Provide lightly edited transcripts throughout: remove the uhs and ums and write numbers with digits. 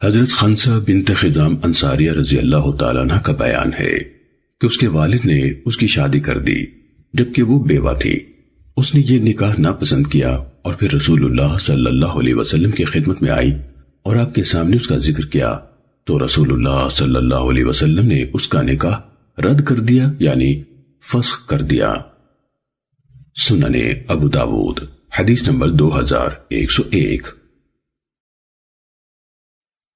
حضرت خنسہ بنت خزام انصاریہ رضی اللہ تعالیٰ عنہ کا بیان ہے کہ اس کے والد نے اس کی شادی کر دی جبکہ وہ بیوہ تھی۔ اس نے یہ نکاح ناپسند کیا اور پھر رسول اللہ صلی اللہ علیہ وسلم کی خدمت میں آئی اور آپ کے سامنے اس کا ذکر کیا تو رسول اللہ صلی اللہ علیہ وسلم نے اس کا نکاح رد کر دیا، یعنی فسخ کر دیا۔ سنن ابو داود حدیث نمبر 2101۔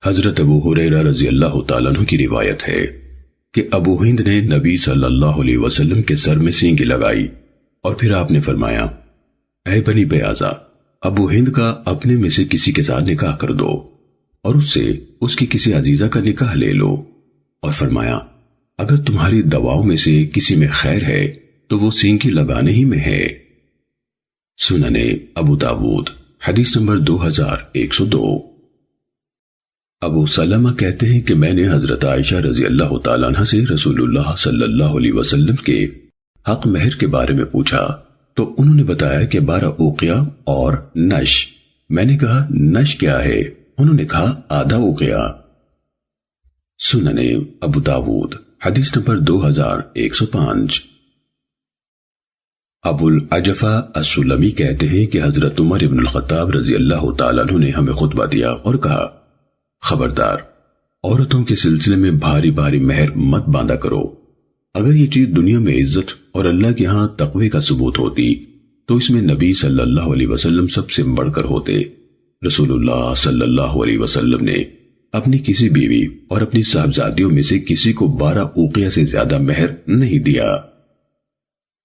حضرت ابو ہریرہ رضی اللہ تعالیٰ عنہ کی روایت ہے کہ ابو ہند نے نبی صلی اللہ علیہ وسلم کے سر میں سینگی لگائی اور پھر آپ نے فرمایا، اے بنی بیازا، ابو ہند کا اپنے میں سے کسی کے ساتھ نکاح کر دو اور اس سے اس کی کسی عزیزہ کا نکاح لے لو، اور فرمایا اگر تمہاری دواؤں میں سے کسی میں خیر ہے تو وہ سینگی لگانے ہی میں ہے۔ سنن ابو داود حدیث نمبر 2102۔ ابو سلمہ کہتے ہیں کہ میں نے حضرت عائشہ رضی اللہ تعالیٰ عنہ سے رسول اللہ صلی اللہ علیہ وسلم کے حق مہر کے بارے میں پوچھا تو انہوں نے بتایا کہ 12 اوقیہ اور نش۔ میں نے کہا نش کیا ہے؟ انہوں نے کہا آدھا اوقیہ۔ سنن ابو داود حدیث نمبر 2105۔ ابو العجفہ السلمی کہتے ہیں کہ حضرت عمر بن الخطاب رضی اللہ تعالیٰ عنہ نے ہمیں خطبہ دیا اور کہا، خبردار، عورتوں کے سلسلے میں بھاری بھاری مہر مت باندھا کرو۔ اگر یہ چیز دنیا میں عزت اور اللہ کے ہاں تقوی کا ثبوت ہوتی تو اس میں نبی صلی اللہ علیہ وسلم سب سے بڑھ کر ہوتے۔ رسول اللہ صلی اللہ علیہ وسلم نے اپنی کسی بیوی اور اپنی صاحبزادیوں میں سے کسی کو 12 اوقیہ سے زیادہ مہر نہیں دیا۔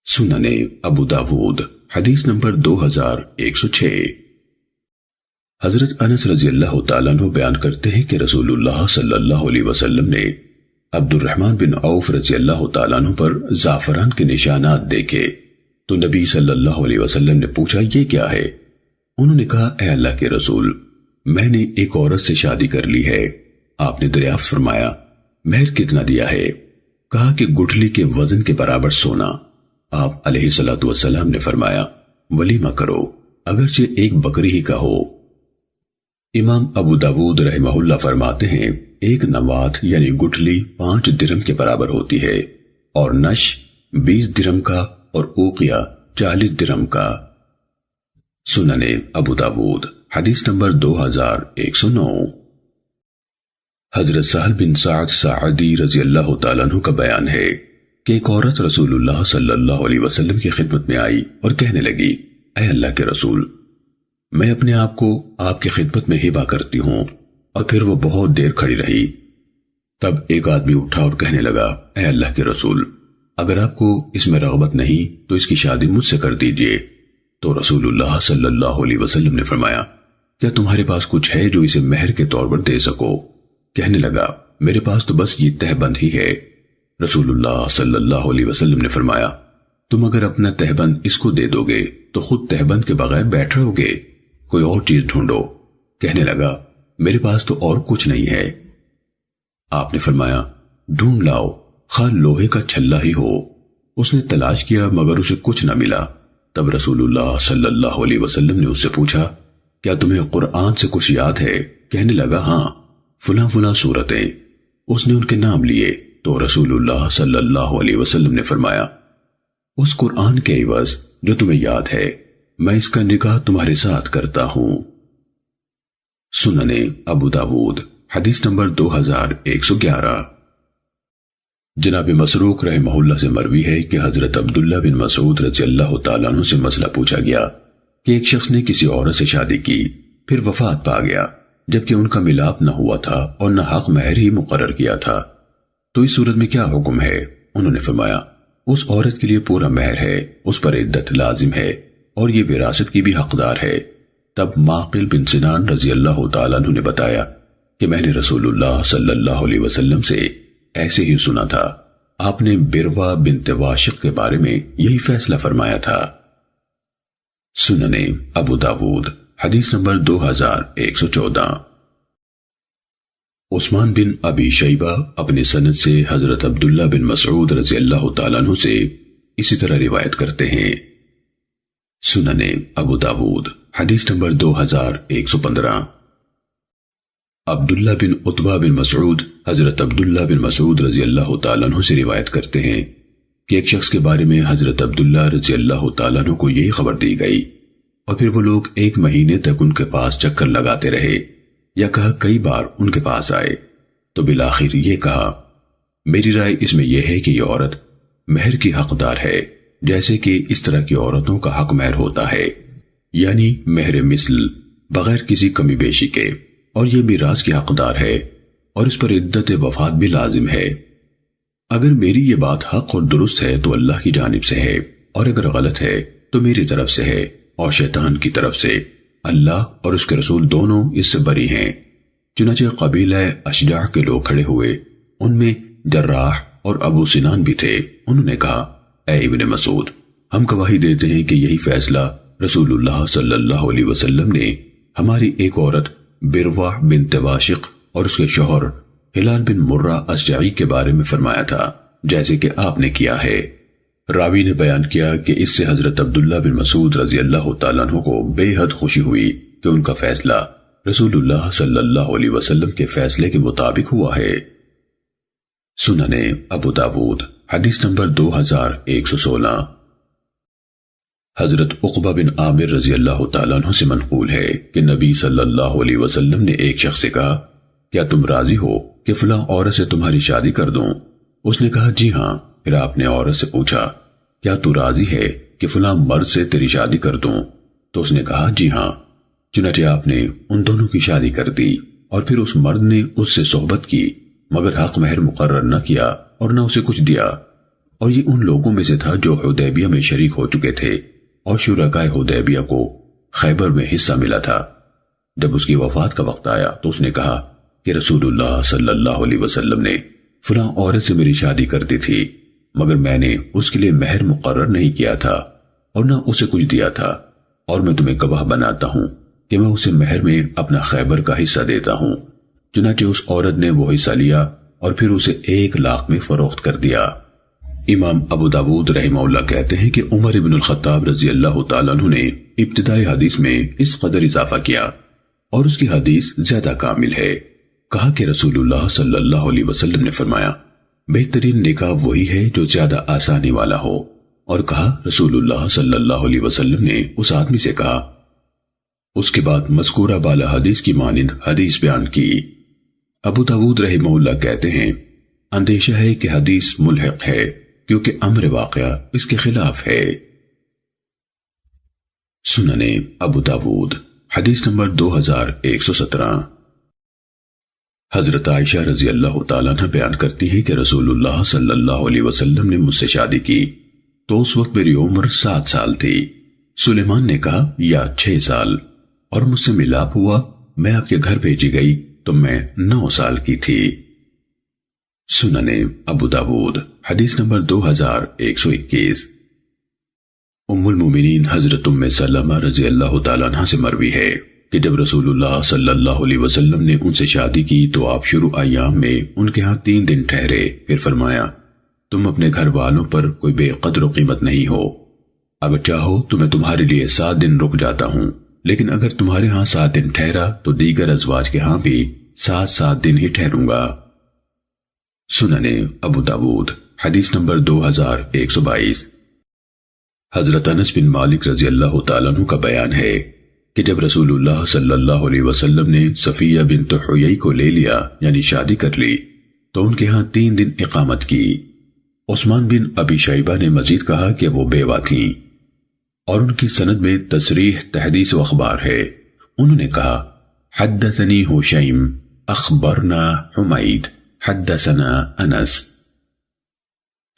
سنن ابو داود حدیث نمبر 2106۔ حضرت انس رضی اللہ تعالیٰ عنہ بیان کرتے ہیں کہ رسول اللہ صلی اللہ علیہ وسلم نے عبد الرحمن بن عوف رضی اللہ تعالیٰ عنہ پر زعفران کے نشانات دیکھے تو نبی صلی اللہ علیہ وسلم نے پوچھا، یہ کیا ہے؟ انہوں نے کہا، اے اللہ کے رسول، میں نے ایک عورت سے شادی کر لی ہے۔ آپ نے دریافت فرمایا، مہر کتنا دیا ہے؟ کہا کہ گٹھلی کے وزن کے برابر سونا۔ آپ علیہ الصلوۃ والسلام نے فرمایا، ولیمہ کرو، اگرچہ ایک بکری ہی کا ہو۔ امام ابو داود رحمہ اللہ فرماتے ہیں، ایک نوات یعنی گٹھلی 5 درہم کے برابر ہوتی ہے اور نش 20 درہم کا اور اوقیہ 40 درہم کا۔ سنن ابو داود حدیث نمبر 2109۔ حضرت سہل بن سعد ساعدی رضی اللہ تعالیٰ عنہ کا بیان ہے کہ ایک عورت رسول اللہ صلی اللہ علیہ وسلم کی خدمت میں آئی اور کہنے لگی، اے اللہ کے رسول، میں اپنے آپ کو آپ کی خدمت میں ہبہ کرتی ہوں، اور پھر وہ بہت دیر کھڑی رہی۔ تب ایک آدمی اٹھا اور کہنے لگا، اے اللہ کے رسول، اگر آپ کو اس میں رغبت نہیں تو اس کی شادی مجھ سے کر دیجئے۔ تو رسول اللہ صلی اللہ علیہ وسلم نے فرمایا، کیا تمہارے پاس کچھ ہے جو اسے مہر کے طور پر دے سکو؟ کہنے لگا، میرے پاس تو بس یہ تہبند ہی ہے۔ رسول اللہ صلی اللہ علیہ وسلم نے فرمایا، تم اگر اپنا تہبند اس کو دے دو گے تو خود تہبند کے بغیر بیٹھ رہو گے، کوئی اور چیز ڈھونڈو۔ کہنے لگا، میرے پاس تو اور کچھ نہیں ہے۔ آپ نے فرمایا، ڈھونڈ لاؤ، خواہ لوہے کا چھلا ہی ہو۔ اس نے تلاش کیا مگر اسے کچھ نہ ملا۔ تب رسول اللہ صلی اللہ علیہ وسلم نے اس سے پوچھا، کیا تمہیں قرآن سے کچھ یاد ہے؟ کہنے لگا، ہاں، فلاں فلاں سورتیں۔ اس نے ان کے نام لیے تو رسول اللہ صلی اللہ علیہ وسلم نے فرمایا، اس قرآن کے عوض جو تمہیں یاد ہے میں اس کا نکاح تمہارے ساتھ کرتا ہوں۔ سنن ابو داود حدیث نمبر 2111۔ جناب مسروق رحمہ اللہ سے مروی ہے کہ حضرت عبداللہ بن مسعود رضی اللہ تعالیٰ عنہ سے مسئلہ پوچھا گیا کہ ایک شخص نے کسی عورت سے شادی کی، پھر وفات پا گیا جبکہ ان کا ملاپ نہ ہوا تھا اور نہ حق مہر ہی مقرر کیا تھا، تو اس صورت میں کیا حکم ہے؟ انہوں نے فرمایا، اس عورت کے لیے پورا مہر ہے، اس پر عدت لازم ہے اور یہ وراثت کی بھی حقدار ہے۔ تب معقل بن سنان رضی اللہ تعالیٰ عنہ نے بتایا کہ میں نے رسول اللہ صلی اللہ علیہ وسلم سے ایسے ہی سنا تھا، آپ نے بروا بنت واشق کے بارے میں یہی فیصلہ فرمایا تھا۔ سنن ابو داود حدیث نمبر 2114۔ عثمان بن ابی شیبہ اپنے سند سے حضرت عبداللہ بن مسعود رضی اللہ تعالیٰ عنہ سے اسی طرح روایت کرتے ہیں۔ سنن ابو داود حدیث نمبر 2115۔ عبداللہ بن عتبہ بن مسعود حضرت عبداللہ بن مسعود رضی اللہ تعالیٰ عنہ سے روایت کرتے ہیں کہ ایک شخص کے بارے میں حضرت عبداللہ رضی اللہ تعالیٰ عنہ کو یہی خبر دی گئی، اور پھر وہ لوگ 1 مہینے تک ان کے پاس چکر لگاتے رہے، یا کہا کئی بار ان کے پاس آئے، تو بالآخر یہ کہا میری رائے اس میں یہ ہے کہ یہ عورت مہر کی حقدار ہے، جیسے کہ اس طرح کی عورتوں کا حق مہر ہوتا ہے، یعنی مہر مثل بغیر کسی کمی بیشی کے، اور یہ میراث کی حقدار ہے، اور اس پر عدت وفات بھی لازم ہے۔ اگر میری یہ بات حق اور درست ہے تو اللہ کی جانب سے ہے، اور اگر غلط ہے تو میری طرف سے ہے اور شیطان کی طرف سے، اللہ اور اس کے رسول دونوں اس سے بری ہیں۔ چنانچہ قبیلہ اشجاع کے لوگ کھڑے ہوئے، ان میں جراح اور ابو سنان بھی تھے۔ انہوں نے کہا اے ابن مسعود، ہم گواہی دیتے ہیں کہ یہی فیصلہ رسول اللہ صلی اللہ علیہ وسلم نے ہماری ایک عورت برواح بنت واشق اور اس کے شوہر ہلال بن مرہ اشجعی کے بارے میں فرمایا تھا، جیسے کہ آپ نے کیا ہے۔ راوی نے بیان کیا کہ اس سے حضرت عبداللہ بن مسعود رضی اللہ تعالیٰ عنہ کو بے حد خوشی ہوئی کہ ان کا فیصلہ رسول اللہ صلی اللہ علیہ وسلم کے فیصلے کے مطابق ہوا ہے۔ سنن ابو داود حدیث نمبر 2116۔ حضرت عقبہ بن عامر رضی اللہ تعالیٰ عنہ سے منقول ہے کہ نبی صلی اللہ علیہ وسلم نے ایک شخص سے کہا کیا تم راضی ہو کہ فلاں عورت سے تمہاری شادی کر دوں؟ اس نے کہا جی ہاں۔ پھر آپ نے عورت سے پوچھا کیا تو راضی ہے کہ فلاں مرد سے تیری شادی کر دوں؟ تو اس نے کہا جی ہاں۔ چنانچہ آپ نے ان دونوں کی شادی کر دی، اور پھر اس مرد نے اس سے صحبت کی مگر حق مہر مقرر نہ کیا اور نہ اسے کچھ دیا، اور یہ ان لوگوں میں سے تھا جو حدیبیہ میں شریک ہو چکے تھے، اور شرکائے حدیبیہ کو خیبر میں حصہ ملا تھا۔ جب اس کی وفات کا وقت آیا تو اس نے کہا کہ رسول اللہ صلی اللہ علیہ وسلم نے فلاں عورت سے میری شادی کر دی تھی، مگر میں نے اس کے لیے مہر مقرر نہیں کیا تھا اور نہ اسے کچھ دیا تھا، اور میں تمہیں گواہ بناتا ہوں کہ میں اسے مہر میں اپنا خیبر کا حصہ دیتا ہوں۔ چنانچہ اس عورت نے وہ حصہ لیا اور پھر اسے 1 لاکھ میں فروخت کر دیا۔ امام ابو داود رحمہ اللہ کہتے ہیں کہ عمر بن الخطاب رضی اللہ تعالیٰ عنہ نے ابتدائی حدیث میں اس قدر اضافہ کیا، اور اس کی حدیث زیادہ کامل ہے۔ کہا کہ رسول اللہ صلی اللہ علیہ وسلم نے فرمایا بہترین نکاح وہی ہے جو زیادہ آسانی والا ہو، اور کہا رسول اللہ صلی اللہ علیہ وسلم نے اس آدمی سے کہا۔ اس کے بعد مذکورہ بالا حدیث کی مانند حدیث بیان کی۔ ابو داود رحمہ اللہ کہتے ہیں اندیشہ ہے کہ حدیث ملحق ہے کیونکہ امر واقعہ اس کے خلاف ہے۔ سنن ابو داود حدیث نمبر 2117۔ حضرت عائشہ رضی اللہ تعالیٰ عنہ بیان کرتی ہے کہ رسول اللہ صلی اللہ علیہ وسلم نے مجھ سے شادی کی تو اس وقت میری عمر 7 سال تھی۔ سلیمان نے کہا یا 6 سال، اور مجھ سے ملاپ ہوا، میں آپ کے گھر بھیجی گئی تو میں 9 سال کی تھی۔ سنن ابو داود حدیث نمبر 2121۔ ام المومنین حضرت ام سلمہ رضی اللہ تعالیٰ عنہ سے مروی ہے کہ جب رسول اللہ صلی اللہ علیہ وسلم نے ان سے شادی کی تو آپ شروع ایام میں ان کے ہاں 3 دن ٹھہرے، پھر فرمایا تم اپنے گھر والوں پر کوئی بے قدر و قیمت نہیں ہو، اگر چاہو تو میں تمہارے لیے 7 دن رک جاتا ہوں، لیکن اگر تمہارے ہاں 7 دن ٹھہرا تو دیگر ازواج کے ہاں بھی 7 دن ہی ٹھہروں گا۔ سنن ابو داود حدیث نمبر 2122۔ حضرت انس بن مالک رضی اللہ تعالیٰ عنہ کا بیان ہے کہ جب رسول اللہ صلی اللہ علیہ وسلم نے صفیہ بنت حیی کو لے لیا یعنی شادی کر لی تو ان کے ہاں 3 دن اقامت کی۔ عثمان بن ابی شیبہ نے مزید کہا کہ وہ بیوہ تھیں، اور ان کی سند میں تصریح تحدیث و اخبار ہے۔ انہوں نے کہا حدثنی حشیم اخبرنا حمید حدثنا انس۔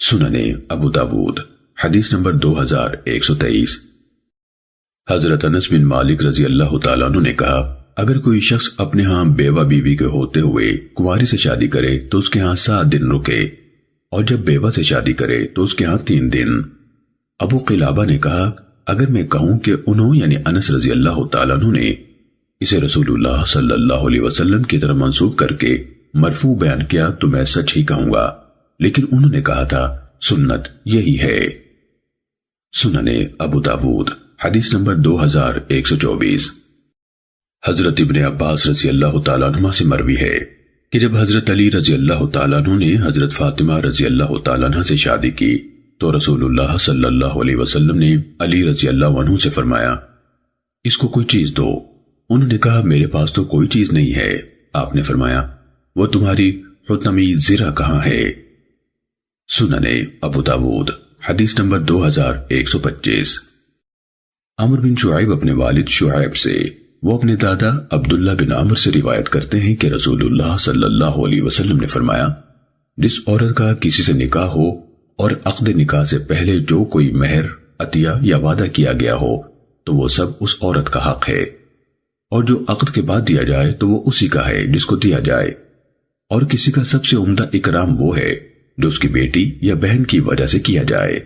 سنن ابو داود حدیث نمبر 2123۔ حضرت انس بن مالک رضی اللہ تعالیٰ عنہ نے کہا اگر کوئی شخص اپنے ہاں بیوہ بیوی کے ہوتے ہوئے کنواری سے شادی کرے تو اس کے ہاں 7 دن رکے، اور جب بیوہ سے شادی کرے تو اس کے ہاں 3 دن۔ ابو قلابہ نے کہا اگر میں کہوں کہ انہوں یعنی انس رضی اللہ تعالیٰ عنہ نے اسے رسول اللہ صلی اللہ علیہ وسلم کی طرف منسوب کر کے مرفوع بیان کیا تو میں سچ ہی کہوں گا، لیکن انہوں نے کہا تھا سنت یہی ہے۔ سنن ابو داود حدیث نمبر 2124۔ حضرت ابن عباس رضی اللہ تعالیٰ عنہ سے مروی ہے کہ جب حضرت علی رضی اللہ تعالیٰ عنہ نے حضرت فاطمہ رضی اللہ تعالیٰ عنہ سے شادی کی تو رسول اللہ صلی اللہ علیہ وسلم نے علی رضی اللہ عنہ سے فرمایا اس کو کوئی چیز دو۔ انہوں نے کہا میرے پاس تو کوئی چیز نہیں ہے۔ آپ نے فرمایا وہ تمہاری حطمی زرہ کہاں ہے؟ سننے ابو داود حدیث نمبر 2125۔ عمر بن شعیب اپنے والد شعیب سے، وہ اپنے دادا عبداللہ بن عمر سے روایت کرتے ہیں کہ رسول اللہ صلی اللہ علیہ وسلم نے فرمایا جس عورت کا کسی سے نکاح ہو اور عقد نکاح سے پہلے جو کوئی مہر، عطیہ یا وعدہ کیا گیا ہو تو وہ سب اس عورت کا حق ہے، اور جو عقد کے بعد دیا جائے تو وہ اسی کا ہے جس کو دیا جائے، اور کسی کا سب سے عمدہ اکرام وہ ہے جو اس کی بیٹی یا بہن کی وجہ سے کیا جائے۔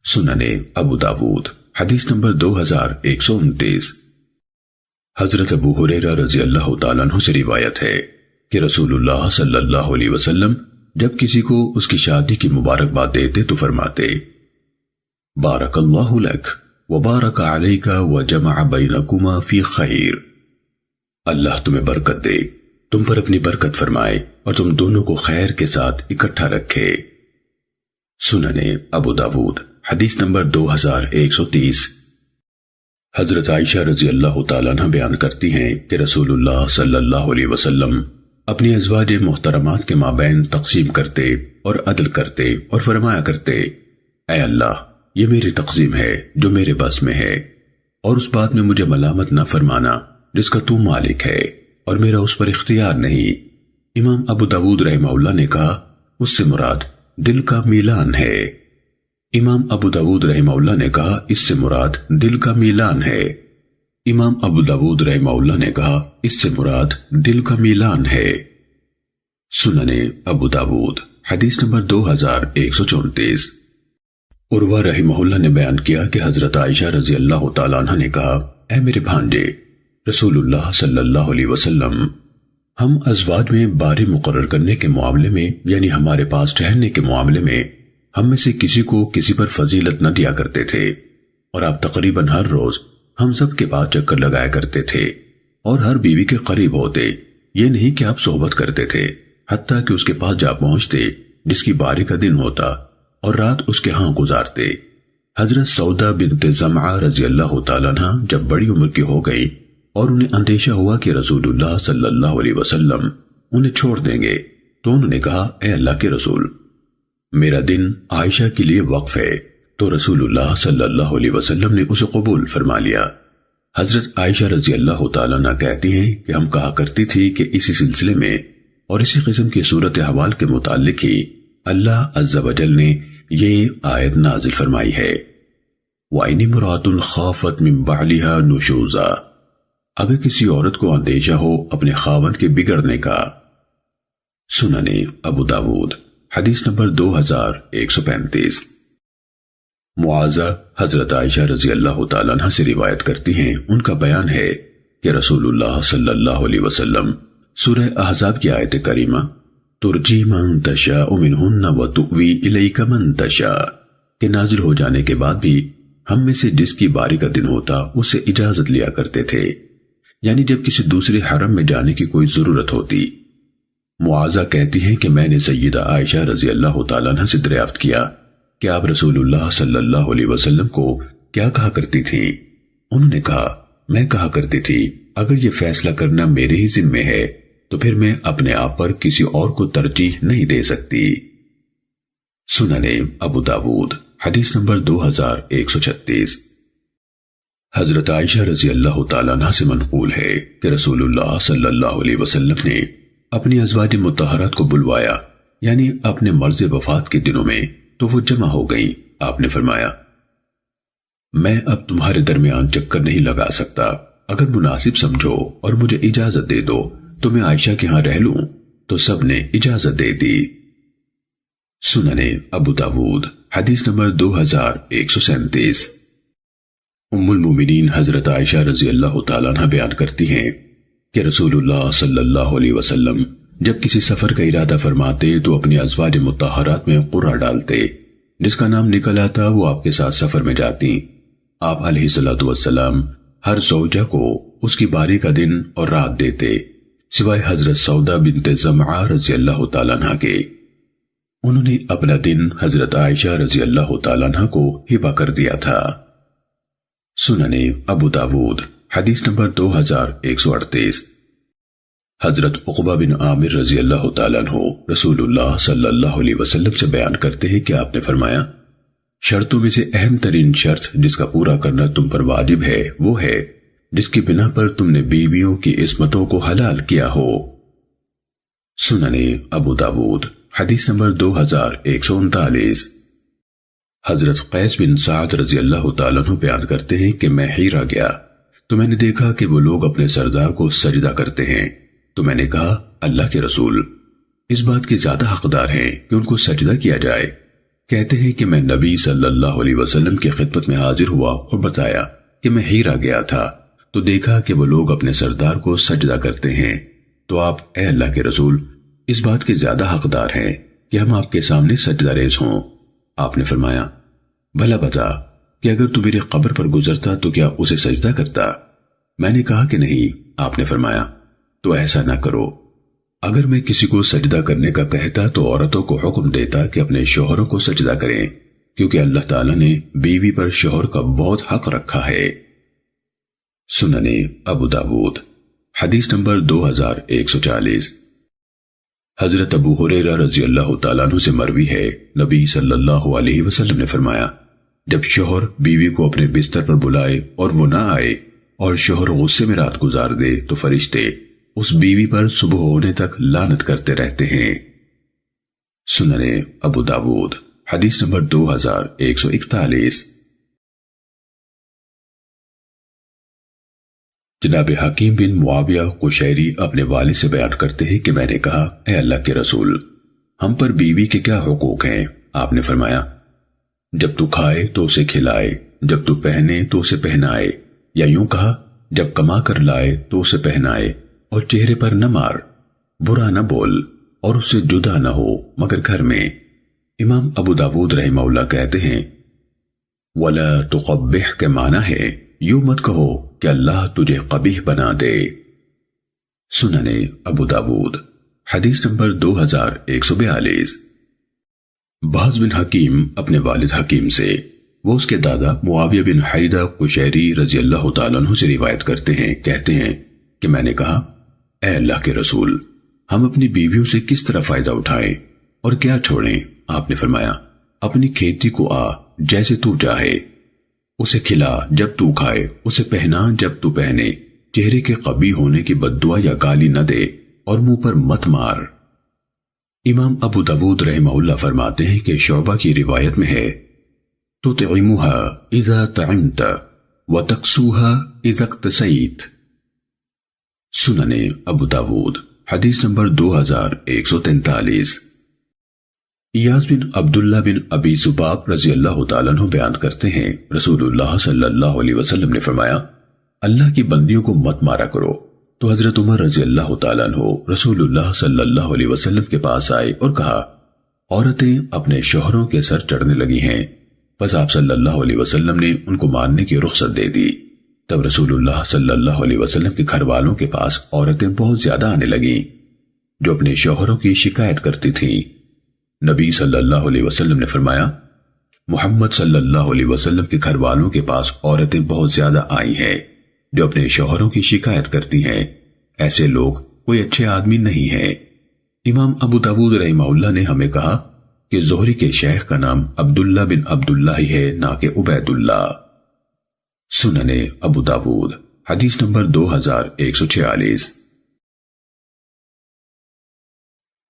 سننے ابو داود حدیث نمبر 2129۔ حضرت ابو ہریرہ رضی اللہ تعالیٰ عنہ سے روایت ہے کہ رسول اللہ صلی اللہ علیہ وسلم جب کسی کو اس کی شادی کی مبارکباد دیتے تو فرماتے بارک اللہ لک وبارک علیک وجمع بینکما فی خیر، اللہ تمہیں برکت دے، تم پر اپنی برکت فرمائے اور تم دونوں کو خیر کے ساتھ اکٹھا رکھے۔ سننے ابو داود حدیث نمبر 2130۔ حضرت عائشہ رضی اللہ تعالیٰ عنہ بیان کرتی ہیں کہ رسول اللہ صلی اللہ علیہ وسلم اپنی ازواج محترمات کے مابین تقسیم کرتے اور عدل کرتے اور فرمایا کرتے اے اللہ یہ میری تقسیم ہے جو میرے بس میں ہے، اور اس بات میں مجھے ملامت نہ فرمانا جس کا تو مالک ہے اور میرا اس پر اختیار نہیں۔ امام ابو داود رحمہ اللہ نے کہا اس سے مراد دل کا میلان ہے۔ امام ابو داود رحمہ اللہ نے کہا اس سے مراد دل کا میلان ہے۔ امام ابو داود رحمہ اللہ نے کہا اس سے مراد دل کا میلان ہے۔ سننے ابو داود حدیث نمبر 2134۔ عروہ رحمہ اللہ نے بیان کیا کہ حضرت عائشہ رضی اللہ تعالیٰ عنہ نے کہا اے میرے بھانجے رسول اللہ صلی اللہ علیہ وسلم، ہم ازواج میں باری مقرر کرنے کے معاملے میں یعنی ہمارے پاس ٹھہرنے کے معاملے میں ہم میں سے کسی کو کسی پر فضیلت نہ دیا کرتے تھے، اور آپ تقریباً ہر روز ہم سب کے پاس چکر لگایا کرتے تھے اور ہر بیوی کے قریب ہوتے، یہ نہیں کہ آپ صحبت کرتے تھے حتیٰ کہ اس کے پاس جا پہنچتے جس کی باری کا دن ہوتا اور رات اس کے ہاں گزارتے۔ حضرت سودا بنت زمعہ رضی اللہ تعالیٰ عنہ جب بڑی عمر کی ہو گئی اور انہیں اندیشہ ہوا کہ رسول اللہ صلی اللہ علیہ وسلم انہیں چھوڑ دیں گے تو انہوں نے کہا اے اللہ کے رسول، میرا دن عائشہ کے لیے وقف ہے، تو رسول اللہ صلی اللہ علیہ وسلم نے اسے قبول فرما لیا۔ حضرت عائشہ رضی اللہ تعالیٰ عنہ کہتی ہیں کہ ہم کہا کرتی تھی کہ اسی سلسلے میں اور اسی قسم کی صورتحوال کے متعلق ہی اللہ عز و جل نے یہ آیت نازل فرمائی ہے وَإِنِ امْرَأَةٌ خَافَتْ مِنْ بَعْلِهَا نُشُوزًا، اگر کسی عورت کو اندیشہ ہو اپنے خاوند کے بگڑنے کا۔ سننے ابو داود حدیث نمبر 2135۔ معاذہ حضرت عائشہ رضی اللہ تعالیٰ عنہ سے روایت کرتی ہیں، ان کا بیان ہے کہ رسول اللہ صلی اللہ علیہ وسلم سورہ احزاب کی آیت کریمہ ترجی من تشاء منہن وتؤوی الیک من تشاء کے نازل ہو جانے کے بعد بھی ہم میں سے جس کی باری کا دن ہوتا اس سے اجازت لیا کرتے تھے، یعنی جب کسی دوسرے حرم میں جانے کی کوئی ضرورت ہوتی۔ معاذہ کہتی ہیں کہ میں نے سیدہ عائشہ رضی اللہ تعالیٰ عنہ سے دریافت کیا کہ آپ رسول اللہ صلی اللہ علیہ وسلم کو کیا کہا کرتی تھی؟ انہوں نے کہا میں کہا کرتی تھی اگر یہ فیصلہ کرنا میرے ہی ذمے ہے تو پھر میں اپنے آپ پر کسی اور کو ترجیح نہیں دے سکتی۔ سننے ابو داود حدیث نمبر 2136۔ حضرت عائشہ رضی اللہ تعالیٰ عنہ سے منقول ہے کہ رسول اللہ صلی اللہ علیہ وسلم نے اپنی ازواج مطہرات کو بلوایا یعنی اپنے مرض وفات کے دنوں میں، تو وہ جمع ہو گئیں۔ آپ نے فرمایا میں اب تمہارے درمیان چکر نہیں لگا سکتا، اگر مناسب سمجھو اور مجھے اجازت دے دو تو میں عائشہ کے ہاں رہ لوں، تو سب نے اجازت دے دی۔ سننے ابو داود حدیث نمبر 2137۔ ام المومنین حضرت عائشہ رضی اللہ تعالیٰ عنہ بیان کرتی ہیں کہ رسول اللہ صلی اللہ علیہ وسلم جب کسی سفر کا ارادہ فرماتے تو اپنی ازواج مطہرات میں قرعہ ڈالتے، جس کا نام نکل آتا وہ آپ کے ساتھ سفر میں جاتی۔ آپ علیہ الصلوۃ والسلام ہر زوجہ کو اس کی باری کا دن اور رات دیتے سوائے حضرت سودا بنت زمعہ رضی اللہ تعالیٰ عنہ کے۔ انہوں نے اپنا دن حضرت عائشہ رضی اللہ تعالیٰ عنہ کو ہبہ کر دیا تھا۔ سنن ابو داود حدیث نمبر 2138۔ حضرت عقبہ بن عامر رضی اللہ تعالیٰ عنہ رسول اللہ صلی اللہ علیہ وسلم سے بیان کرتے ہیں کہ آپ نے فرمایا، شرطوں میں سے اہم ترین شرط جس کا پورا کرنا تم پر واجب ہے وہ ہے جس کی بنا پر تم نے بیویوں کی عصمتوں کو حلال کیا ہو۔ سنن ابو داود حدیث نمبر 2139۔ حضرت قیس بن سعد رضی اللہ تعالیٰ عنہ بیان کرتے ہیں کہ میں ہیرا گیا تو میں نے دیکھا کہ وہ لوگ اپنے سردار کو سجدہ کرتے ہیں، تو میں نے کہا اللہ کے رسول اس بات کے زیادہ حقدار ہیں کہ ان کو سجدہ کیا جائے۔ کہتے ہیں کہ میں نبی صلی اللہ علیہ وسلم کی خدمت میں حاضر ہوا اور بتایا کہ میں ہیرا گیا تھا تو دیکھا کہ وہ لوگ اپنے سردار کو سجدہ کرتے ہیں، تو آپ اے اللہ کے رسول اس بات کے زیادہ حقدار ہیں کہ ہم آپ کے سامنے سجدہ ریز ہوں۔ آپ نے فرمایا بھلا بتا کہ اگر تو میری قبر پر گزرتا تو کیا اسے سجدہ کرتا؟ میں نے کہا کہ نہیں۔ آپ نے فرمایا تو ایسا نہ کرو، اگر میں کسی کو سجدہ کرنے کا کہتا تو عورتوں کو حکم دیتا کہ اپنے شوہروں کو سجدہ کریں، کیونکہ اللہ تعالیٰ نے بیوی پر شوہر کا بہت حق رکھا ہے۔ سنن ابو داود حدیث نمبر 2140۔ حضرت ابو ہریرہ رضی اللہ تعالیٰ عنہ سے مروی ہے، نبی صلی اللہ علیہ وسلم نے فرمایا، جب شوہر بیوی کو اپنے بستر پر بلائے اور وہ نہ آئے اور شوہر غصے میں رات گزار دے تو فرشتے اس بیوی پر صبح ہونے تک لعنت کرتے رہتے ہیں۔ سنن ابو داود حدیث نمبر 2141۔ جناب حکیم بن معاویہ قشیری اپنے والد سے بیان کرتے ہیں کہ میں نے کہا اے اللہ کے رسول ہم پر بیوی کے کیا حقوق ہیں؟ آپ نے فرمایا جب تو کھائے تو اسے کھلائے، جب تو پہنے تو اسے پہنائے، یا یوں کہا جب کما کر لائے تو اسے پہنائے، اور چہرے پر نہ مار، برا نہ بول، اور اس سے جدا نہ ہو مگر گھر میں۔ امام ابو داود رحمہ اللہ کہتے ہیں وَلَا تُقَبِّحْ کے معنی ہے یوں مت کہو کہ اللہ تجھے قبیح بنا دے۔ سنن ابو داود حدیث نمبر 2142۔ باز بن حکیم اپنے والد حکیم سے، وہ اس کے دادا معاویہ بن حیدہ قشیری رضی اللہ تعالیٰ عنہ سے روایت کرتے ہیں، کہتے ہیں کہ میں نے کہا اے اللہ کے رسول ہم اپنی بیویوں سے کس طرح فائدہ اٹھائیں اور کیا چھوڑیں؟ آپ نے فرمایا اپنی کھیتی کو آ جیسے تو چاہے، اسے کھلا جب تو کھائے، اسے پہنا جب تو پہنے، چہرے کے قبیح ہونے کی بد دعا یا گالی نہ دے، اور منہ پر مت مار۔ امام ابو داود رحمہ اللہ فرماتے ہیں کہ شعبہ کی روایت میں ہے تُطْعِمُهَا اِذَا طَعِمْتَ وَتَقْسُوهَا اِذَا اقْتَسَيْتَ۔ سنن ابو داود حدیث نمبر 2143۔ ایاز بن عبداللہ بن ابی ذباب رضی اللہ تعالیٰ عنہ بیان کرتے ہیں رسول اللہ صلی اللہ علیہ وسلم نے فرمایا اللہ کی بندیوں کو مت مارا کرو، تو حضرت عمر رضی اللہ تعالیٰ عنہ رسول اللہ صلی اللہ علیہ وسلم کے پاس آئے اور کہا عورتیں اپنے شوہروں کے سر چڑھنے لگی ہیں، بس آپ صلی اللہ علیہ وسلم نے ان کو مارنے کی رخصت دے دی۔ تب رسول اللہ صلی اللہ علیہ وسلم کے گھر والوں کے پاس عورتیں بہت زیادہ آنے لگیں جو اپنے شوہروں کی شکایت کرتی تھیں۔ نبی صلی اللہ علیہ وسلم نے فرمایا محمد صلی اللہ علیہ وسلم کے گھر والوں کے پاس عورتیں بہت زیادہ آئی ہیں جو اپنے شوہروں کی شکایت کرتی ہیں، ایسے لوگ کوئی اچھے آدمی نہیں ہیں۔ امام ابو داود رحمہ اللہ نے ہمیں کہا کہ زہری کے شیخ کا نام عبداللہ بن عبداللہ ہی ہے، نہ کہ عبید اللہ۔ سنن ابو داود حدیث نمبر 2146۔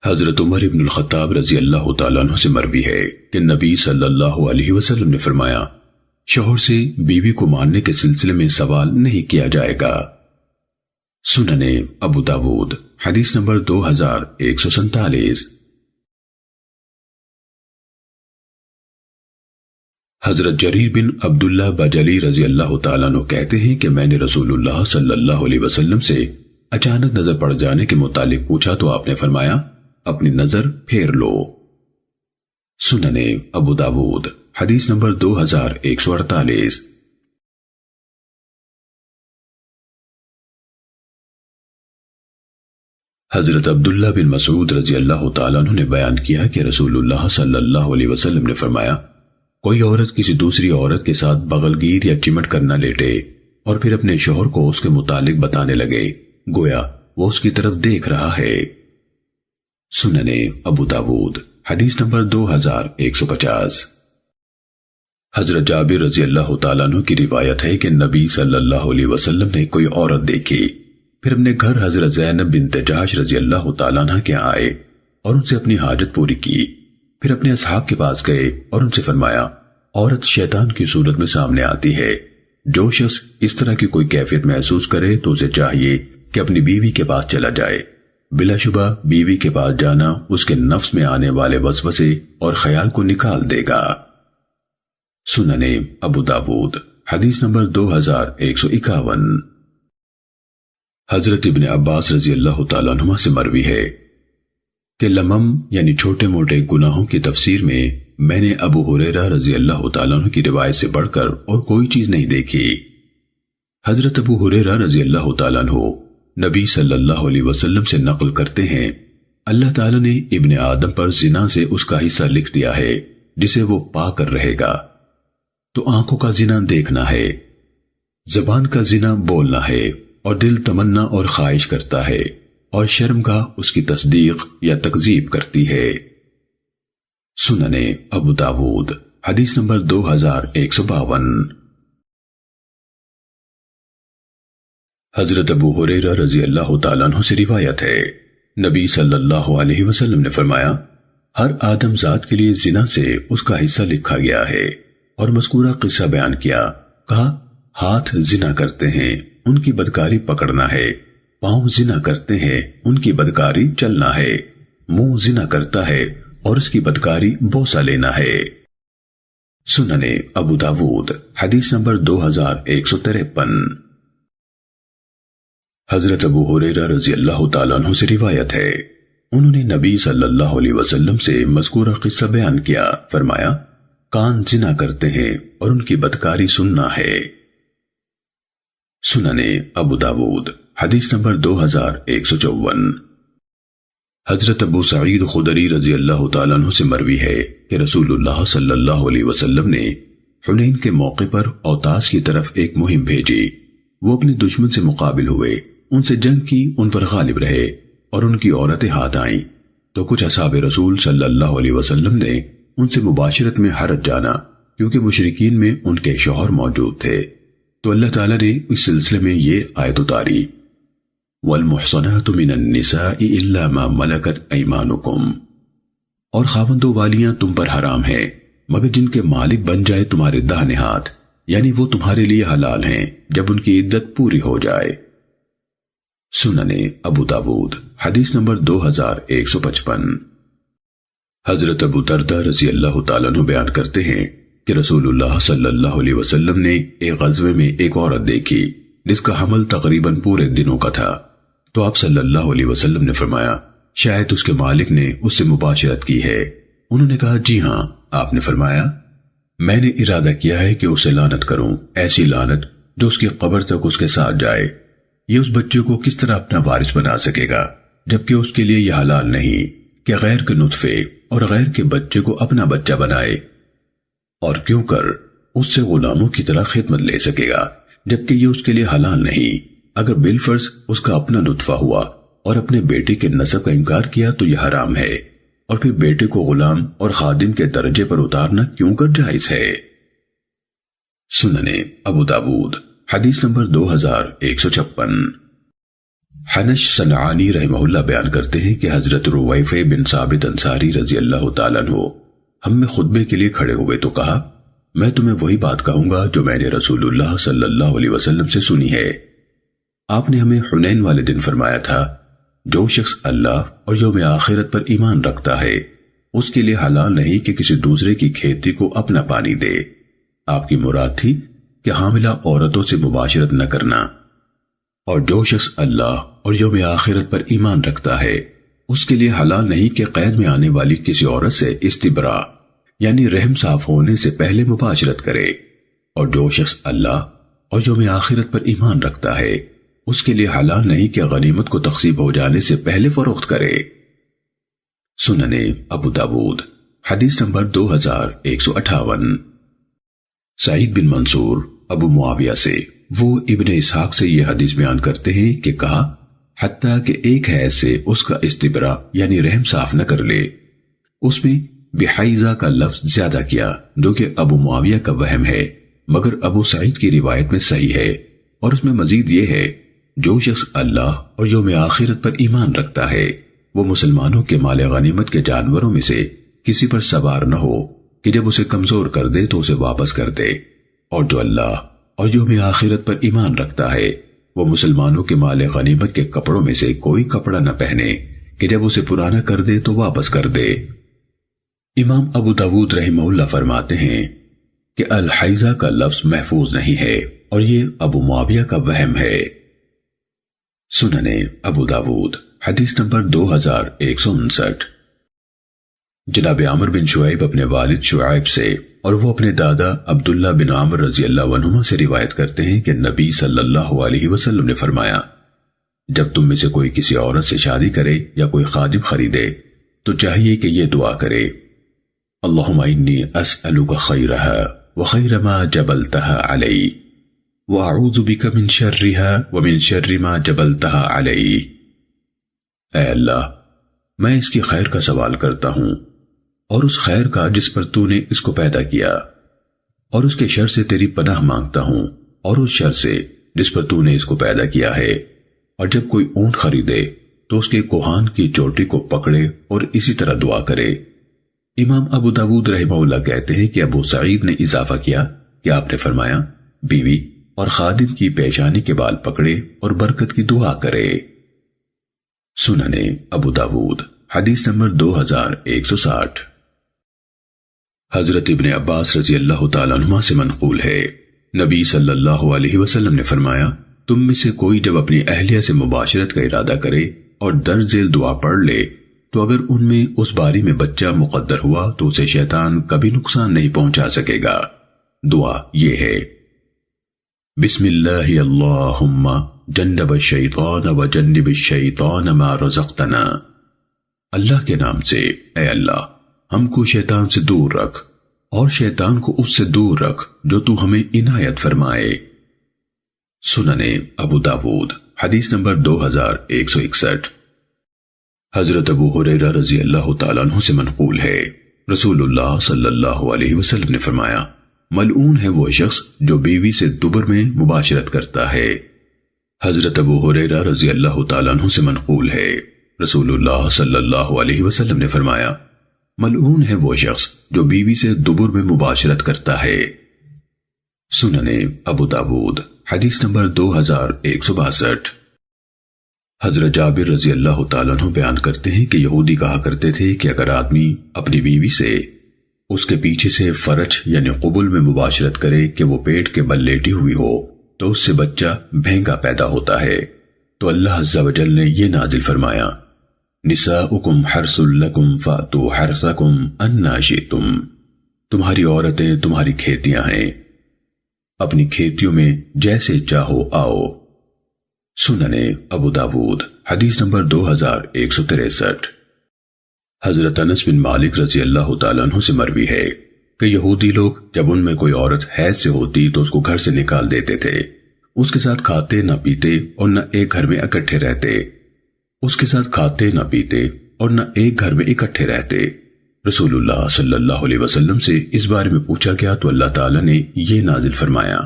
حضرت عمر بن الخطاب رضی اللہ تعالیٰ عنہ سے مروی ہے کہ نبی صلی اللہ علیہ وسلم نے فرمایا شوہر سے بیوی کو ماننے کے سلسلے میں سوال نہیں کیا جائے گا۔ سنن ابو داود حدیث نمبر 2147۔ حضرت جریر بن عبداللہ بجلی رضی اللہ تعالیٰ عنہ کہتے ہیں کہ میں نے رسول اللہ صلی اللہ علیہ وسلم سے اچانک نظر پڑ جانے کے متعلق پوچھا تو آپ نے فرمایا اپنی نظر پھیر لو۔ سنن ابو داود حدیث نمبر 2148۔ حضرت عبداللہ بن مسعود رضی اللہ تعالیٰ عنہ نے بیان کیا کہ رسول اللہ صلی اللہ علیہ وسلم نے فرمایا، کوئی عورت کسی دوسری عورت کے ساتھ بغلگیر یا چمٹ کر نہ لیٹے اور پھر اپنے شوہر کو اس کے متعلق بتانے لگے گویا وہ اس کی طرف دیکھ رہا ہے۔ سننے ابو داود حدیث نمبر 2150۔ حضرت جابر رضی اللہ تعالیٰ عنہ کی روایت ہے کہ نبی صلی اللہ علیہ وسلم نے کوئی عورت دیکھی، پھر اپنے گھر حضرت زینب بنت جحش رضی اللہ تعالیٰ عنہ کے آئے اور ان سے اپنی حاجت پوری کی، پھر اپنے اصحاب کے پاس گئے اور ان سے فرمایا، عورت شیطان کی صورت میں سامنے آتی ہے، جو شخص اس طرح کی کوئی کیفیت محسوس کرے تو اسے چاہیے کہ اپنی بیوی کے پاس چلا جائے، بلا شبہ بیوی کے پاس جانا اس کے نفس میں آنے والے وسوسے اور خیال کو نکال دے گا۔ سننے ابو داود حدیث نمبر 2151۔ حضرت ابن عباس رضی اللہ تعالیٰ عنہ سے مروی ہے کہ لمم یعنی چھوٹے موٹے گناہوں کی تفسیر میں نے ابو ہریرہ رضی اللہ تعالیٰ عنہ کی روایت سے بڑھ کر اور کوئی چیز نہیں دیکھی۔ حضرت ابو ہریرہ رضی اللہ تعالیٰ عنہ نبی صلی اللہ علیہ وسلم سے نقل کرتے ہیں، اللہ تعالیٰ نے ابن آدم پر زنا سے اس کا حصہ لکھ دیا ہے جسے وہ پا کر رہے گا، تو آنکھوں کا زنا دیکھنا ہے، زبان کا زنا بولنا ہے، اور دل تمنا اور خواہش کرتا ہے، اور شرمگاہ اس کی تصدیق یا تکذیب کرتی ہے۔ سننے ابو داود حدیث نمبر 2152۔ حضرت ابو ہریرہ رضی اللہ تعالیٰ عنہ سے روایت ہے، نبی صلی اللہ علیہ وسلم نے فرمایا، ہر آدم ذات کے لیے زنا سے اس کا حصہ لکھا گیا ہے، اور مذکورہ قصہ بیان کیا، کہا ہاتھ زنا کرتے ہیں ان کی بدکاری پکڑنا ہے، پاؤں زنا کرتے ہیں ان کی بدکاری چلنا ہے، منہ زنا کرتا ہے اور اس کی بدکاری بوسہ لینا ہے۔ سننے ابو داود حدیث نمبر 2153۔ حضرت ابو ہریرہ رضی اللہ تعالیٰ عنہ سے روایت ہے، انہوں نے نبی صلی اللہ علیہ وسلم سے مذکورہ قصہ بیان کیا، فرمایا، کان زنا کرتے ہیں اور ان کی بدکاری سننا ہے۔ سننے ابو داود حدیث نمبر 2154۔ حضرت ابو سعید خدری رضی اللہ تعالیٰ عنہ سے مروی ہے کہ رسول اللہ صلی اللہ علیہ وسلم نے حنین کے موقع پر اوتاس کی طرف ایک مہم بھیجی، وہ اپنے دشمن سے مقابل ہوئے، ان سے جنگ کی، ان پر غالب رہے اور ان کی عورتیں ہاتھ آئیں، تو کچھ اصحاب رسول صلی اللہ علیہ وسلم نے ان سے مباشرت میں حرج جانا، کیونکہ مشرکین میں ان کے شوہر موجود تھے، تو اللہ تعالیٰ نے اس سلسلے میں یہ آیت اتاری، وَالْمُحْصَنَاتُ مِنَ النِّسَاءِ إِلَّا مَا مَلَكَتْ أَيْمَانُكُمْ، اور خاوندوں والیاں تم پر حرام ہیں مگر جن کے مالک بن جائے تمہارے داہنے ہاتھ، یعنی وہ تمہارے لیے حلال ہیں جب ان کی عدت پوری ہو جائے۔ سننے ابو داود حدیث نمبر 2155۔ حضرت ابو دردہ رضی اللہ تعالیٰ عنہ بیان کرتے ہیں کہ رسول اللہ صلی اللہ علیہ وسلم نے ایک غزوے میں ایک عورت دیکھی جس کا حمل تقریباً پورے دنوں کا تھا، تو آپ صلی اللہ علیہ وسلم نے فرمایا، شاید اس کے مالک نے اس سے مباشرت کی ہے۔ انہوں نے کہا، جی ہاں۔ آپ نے فرمایا، میں نے ارادہ کیا ہے کہ اسے لعنت کروں، ایسی لعنت جو اس کی قبر تک اس کے ساتھ جائے۔ یہ اس بچے کو کس طرح اپنا وارث بنا سکے گا جبکہ اس کے لیے یہ حلال نہیں کہ غیر کے نطفے اور غیر کے بچے کو اپنا بچہ بنائے، اور کیوں کر اس سے غلاموں کی طرح خدمت لے سکے گا جبکہ یہ اس کے لیے حلال نہیں۔ اگر بالفرض اس کا اپنا نطفہ ہوا اور اپنے بیٹے کے نسب کا انکار کیا تو یہ حرام ہے، اور پھر بیٹے کو غلام اور خادم کے درجے پر اتارنا کیوں کر جائز ہے۔ سننے ابو داود حدیث نمبر 2156۔ حنش صنعانی رحمہ اللہ بیان کرتے ہیں کہ حضرت رویفع بن ثابت انصاری رضی اللہ تعالیٰ عنہ ہم میں خطبے کے لیے کھڑے ہوئے تو کہا، میں تمہیں وہی بات کہوں گا جو میں نے رسول اللہ صلی اللہ علیہ وسلم سے سنی ہے۔ آپ نے ہمیں حنین والے دن فرمایا تھا، جو شخص اللہ اور یوم آخرت پر ایمان رکھتا ہے اس کے لیے حلال نہیں کہ کسی دوسرے کی کھیتی کو اپنا پانی دے۔ آپ کی مراد تھی کہ حاملہ عورتوں سے مباشرت نہ کرنا، اور جو شخص اللہ اور یوم آخرت پر ایمان رکھتا ہے اس کے لیے حلال نہیں کہ قید میں آنے والی کسی عورت سے استبراء یعنی رحم صاف ہونے سے پہلے مباشرت کرے، اور جو شخص اللہ اور یوم آخرت پر ایمان رکھتا ہے اس کے لیے حلال نہیں کہ غنیمت کو تقسیم ہو جانے سے پہلے فروخت کرے۔ سننے ابو داود حدیث نمبر 2158۔ سعید بن منصور ابو معاویہ سے، وہ ابن اسحاق سے یہ حدیث بیان کرتے ہیں کہ کہا حتیٰ کہ ایک حیض سے اس کا استبرا یعنی رحم صاف نہ کر لے۔ اس میں بحیضہ کا لفظ زیادہ کیا جو کہ ابو معاویہ کا وہم ہے، مگر ابو سعید کی روایت میں صحیح ہے، اور اس میں مزید یہ ہے جو شخص اللہ اور یوم آخرت پر ایمان رکھتا ہے وہ مسلمانوں کے مال غنیمت کے جانوروں میں سے کسی پر سوار نہ ہو کہ جب اسے کمزور کر دے تو اسے واپس کر دے، اور جو اللہ اور یوم آخرت پر ایمان رکھتا ہے وہ مسلمانوں کے مال غنیمت کے کپڑوں میں سے کوئی کپڑا نہ پہنے کہ جب اسے پرانا کر دے تو واپس کر دے۔ امام ابو داود رحمہ اللہ فرماتے ہیں کہ الحیضہ کا لفظ محفوظ نہیں ہے اور یہ ابو معاویہ کا وہم ہے۔ سننے ابو داود حدیث نمبر 2159۔ جناب عمر بن شعیب اپنے والد شعیب سے اور وہ اپنے دادا عبداللہ بن عمر رضی اللہ عنہما سے روایت کرتے ہیں کہ نبی صلی اللہ علیہ وسلم نے فرمایا جب تم میں سے کوئی کسی عورت سے شادی کرے یا کوئی خادم خریدے تو چاہیے کہ یہ دعا کرے اللہم انی اسألک خیرہا وخیر ما جبلتہا علی واعوذ بک من شرہا ومن شر ما جبلتہا علی۔ اے اللہ، میں اس کی خیر کا سوال کرتا ہوں اور اس خیر کا جس پر تو نے اس کو پیدا کیا، اور اس کے شر سے تیری پناہ مانگتا ہوں اور اس شر سے جس پر تو نے اس کو پیدا کیا ہے۔ اور جب کوئی اونٹ خریدے تو اس کے کوہان کی چوٹی کو پکڑے اور اسی طرح دعا کرے۔ امام ابو داود رحمہ اللہ کہتے ہیں کہ ابو سعید نے اضافہ کیا کہ آپ نے فرمایا بیوی اور خادم کی پیشانی کے بال پکڑے اور برکت کی دعا کرے۔ سننے ابو داود حدیث نمبر 2160۔ حضرت ابن عباس رضی اللہ تعالیٰ عنہما سے منقول ہے نبی صلی اللہ علیہ وسلم نے فرمایا تم میں سے کوئی جب اپنی اہلیہ سے مباشرت کا ارادہ کرے اور درج ذیل دعا پڑھ لے تو اگر ان میں اس باری میں بچہ مقدر ہوا تو اسے شیطان کبھی نقصان نہیں پہنچا سکے گا۔ دعا یہ ہے بسم اللہ اللہم جنب الشیطان وجنب الشیطان ما رزقتنا۔ اللہ کے نام سے اے اللہ ہم کو شیطان سے دور رکھ اور شیطان کو اس سے دور رکھ جو تو ہمیں عنایت فرمائے۔ سننے ابو داود حدیث نمبر 2161۔ حضرت ابو ہریرہ رضی اللہ تعالیٰ عنہ سے منقول ہے رسول اللہ صلی اللہ علیہ وسلم نے فرمایا ملعون ہے وہ شخص جو بیوی سے دبر میں مباشرت کرتا ہے۔ حضرت ابو ہریرہ رضی اللہ تعالیٰ عنہ سے منقول ہے رسول اللہ صلی اللہ علیہ وسلم نے فرمایا ملعون ہے وہ شخص جو بیوی سے دبر میں مباشرت کرتا ہے۔ سننے ابو داود حدیث نمبر 2162۔ حضرت جابر رضی اللہ تعالیٰ عنہ بیان کرتے ہیں کہ یہودی کہا کرتے تھے کہ اگر آدمی اپنی بیوی سے اس کے پیچھے سے فرج یعنی قبل میں مباشرت کرے کہ وہ پیٹ کے بل لیٹی ہوئی ہو تو اس سے بچہ بھینگا پیدا ہوتا ہے، تو اللہ عز و جل نے یہ نازل فرمایا نساؤکم حرث لکم فاتوا حرثکم انا شئتم، تمہاری عورتیں تمہاری کھیتیاں ہیں، اپنی کھیتیوں میں جیسے چاہو آؤ۔ سننے ابو داود حدیث نمبر 2163۔ حضرت انس بن مالک رضی اللہ تعالیٰ عنہ سے مروی ہے کہ یہودی لوگ جب ان میں کوئی عورت حیض سے ہوتی تو اس کو گھر سے نکال دیتے تھے، اس کے ساتھ کھاتے نہ پیتے اور نہ ایک گھر میں اکٹھے رہتے، اس کے ساتھ کھاتے نہ پیتے اور نہ ایک گھر میں اکٹھے رہتے۔ رسول اللہ صلی اللہ علیہ وسلم سے اس بارے میں پوچھا گیا تو اللہ تعالیٰ نے یہ نازل فرمایا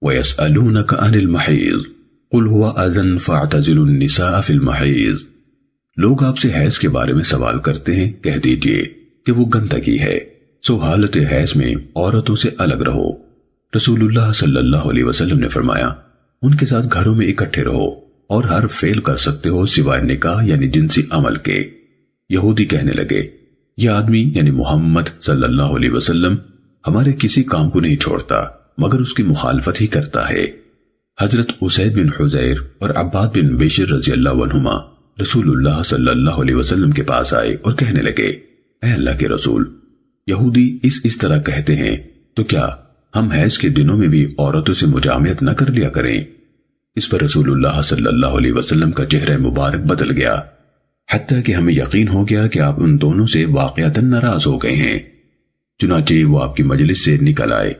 وَيَسْأَلُونَكَ عَنِ الْمَحِيضِ قُلْ هُوَ أَذًى فَاعْتَزِلُوا النِّسَاءَ فِي الْمَحِيضِ۔ لوگ آپ سے حیض کے بارے میں سوال کرتے ہیں، کہہ دیجئے کہ وہ گندگی ہے، سو حالت حیض میں عورتوں سے الگ رہو۔ رسول اللہ صلی اللہ علیہ وسلم نے فرمایا ان کے ساتھ گھروں میں اکٹھے رہو اور ہر فعل کر سکتے ہو سوائے نکاح یعنی جنسی عمل کے۔ یہودی کہنے لگے یہ آدمی یعنی محمد صلی اللہ علیہ وسلم ہمارے کسی کام کو نہیں چھوڑتا مگر اس کی مخالفت ہی کرتا ہے۔ حضرت اسید بن حضیر اور عباد بن بشر رضی اللہ عنہما رسول اللہ صلی اللہ علیہ وسلم کے پاس آئے اور کہنے لگے اے اللہ کے رسول، یہودی اس طرح کہتے ہیں تو کیا ہم حیض کے دنوں میں بھی عورتوں سے مجامعت نہ کر لیا کریں؟ اس پر رسول اللہ صلی اللہ علیہ وسلم کا چہرہ مبارک بدل گیا، حتیٰ کہ ہمیں یقین ہو گیا کہ آپ ان دونوں سے واقعتاً ناراض ہو گئے ہیں۔ چنانچہ وہ آپ کی مجلس سے نکل آئے۔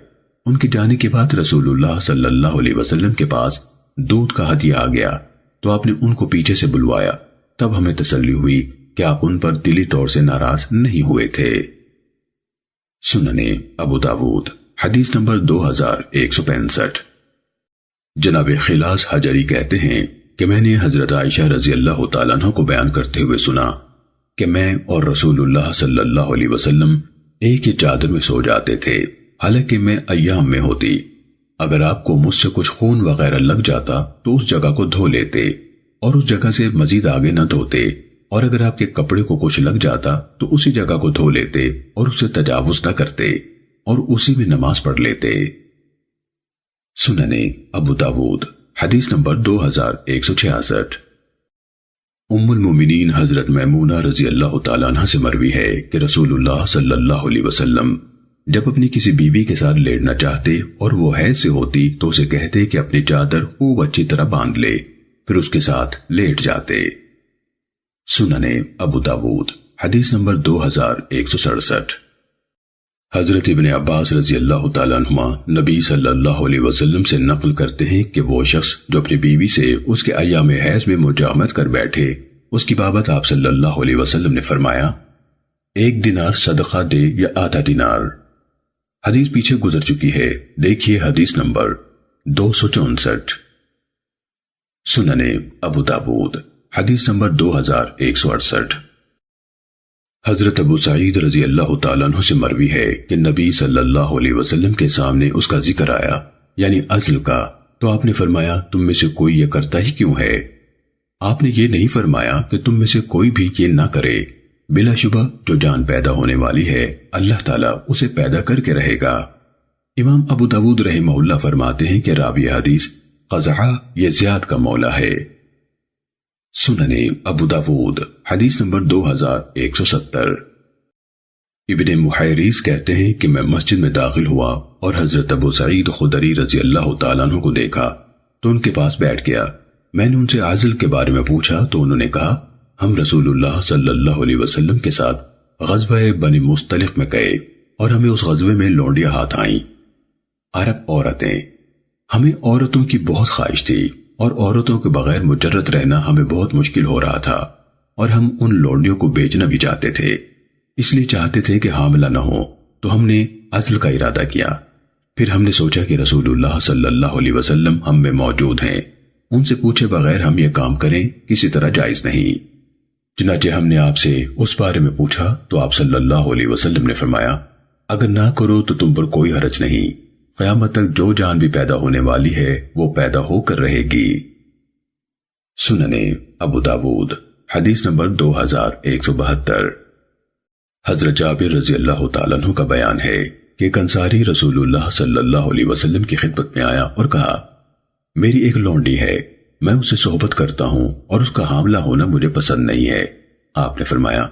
ان کے جانے کے بعد رسول اللہ صلی اللہ علیہ وسلم کے پاس دودھ کا ہدیہ آ گیا تو آپ نے ان کو پیچھے سے بلوایا۔ تب ہمیں تسلی ہوئی کہ آپ ان پر دلی طور سے ناراض نہیں ہوئے تھے۔ سننے ابو داود حدیث نمبر 2165۔ جناب خلاص حجری کہتے ہیں کہ میں نے حضرت عائشہ رضی اللہ تعالیٰ عنہ کو بیان کرتے ہوئے سنا کہ میں اور رسول اللہ صلی اللہ علیہ وسلم ایک ہی چادر میں سو جاتے تھے، حالانکہ میں ایام میں ہوتی۔ اگر آپ کو مجھ سے کچھ خون وغیرہ لگ جاتا تو اس جگہ کو دھو لیتے اور اس جگہ سے مزید آگے نہ دھوتے، اور اگر آپ کے کپڑے کو کچھ لگ جاتا تو اسی جگہ کو دھو لیتے اور اسے تجاوز نہ کرتے اور اسی میں نماز پڑھ لیتے۔ سننے ابو داود حدیث نمبر 2166۔ ام المومنین حضرت میمونہ رضی اللہ تعالیٰ عنہ سے مروی ہے کہ رسول اللہ صلی اللہ علیہ وسلم جب اپنی کسی بیوی کے ساتھ لیٹنا چاہتے اور وہ حیض سے ہوتی تو اسے کہتے کہ اپنی چادر خوب اچھی طرح باندھ لے، پھر اس کے ساتھ لیٹ جاتے۔ سننے ابو داود حدیث نمبر 2167۔ حضرت ابن عباس رضی اللہ تعالیٰ عنہما نبی صلی اللہ علیہ وسلم سے نقل کرتے ہیں کہ وہ شخص جو اپنی بیوی سے اس کے ایام حیض میں مجامعت کر بیٹھے، اس کی بابت آپ صلی اللہ علیہ وسلم نے فرمایا 1 دینار صدقہ دے یا آدھا دینار۔ حدیث پیچھے گزر چکی ہے، دیکھیے حدیث نمبر 264۔ سننے ابو داود حدیث نمبر 2168۔ حضرت ابو سعید رضی اللہ تعالیٰ عنہ سے مروی ہے کہ نبی صلی اللہ علیہ وسلم کے سامنے اس کا ذکر آیا، یعنی عزل کا، تو آپ نے فرمایا تم میں سے کوئی یہ کرتا ہی کیوں ہے؟ آپ نے یہ نہیں فرمایا کہ تم میں سے کوئی بھی یہ نہ کرے، بلا شبہ جو جان پیدا ہونے والی ہے اللہ تعالیٰ اسے پیدا کر کے رہے گا۔ امام ابو داود رحمہ اللہ فرماتے ہیں کہ راوی حدیث قزحہ یہ زیاد کا مولا ہے۔ سننے ابو داود حدیث نمبر 2170۔ ابن محیریز کہتے ہیں کہ میں مسجد میں داخل ہوا اور حضرت ابو سعید خدری رضی اللہ تعالیٰ عنہ کو دیکھا تو ان کے پاس بیٹھ گیا۔ میں نے ان سے عزل کے بارے میں پوچھا تو انہوں نے کہا ہم رسول اللہ صلی اللہ علیہ وسلم کے ساتھ غزوہ بنی مستلق میں گئے اور ہمیں اس غزوے میں لونڈیاں ہاتھ آئیں، عرب عورتیں۔ ہمیں عورتوں کی بہت خواہش تھی اور عورتوں کے بغیر مجرد رہنا ہمیں بہت مشکل ہو رہا تھا، اور ہم ان لونڈیوں کو بیچنا بھی چاہتے تھے، اس لیے چاہتے تھے کہ حاملہ نہ ہو، تو ہم نے عزل کا ارادہ کیا۔ پھر ہم نے سوچا کہ رسول اللہ صلی اللہ علیہ وسلم ہم میں موجود ہیں، ان سے پوچھے بغیر ہم یہ کام کریں کسی طرح جائز نہیں۔ چنانچہ ہم نے آپ سے اس بارے میں پوچھا تو آپ صلی اللہ علیہ وسلم نے فرمایا اگر نہ کرو تو تم پر کوئی حرج نہیں، قیامت تک جو جان بھی پیدا ہونے والی ہے وہ پیدا ہو کر رہے گی۔ سننے ابو داود حدیث نمبر 2172۔ حضرت جابر رضی اللہ تعالیٰ عنہ کا بیان ہے کہ ایک انصاری رسول اللہ صلی اللہ علیہ وسلم کی خدمت میں آیا اور کہا میری ایک لونڈی ہے، میں اس سے صحبت کرتا ہوں اور اس کا حاملہ ہونا مجھے پسند نہیں ہے۔ آپ نے فرمایا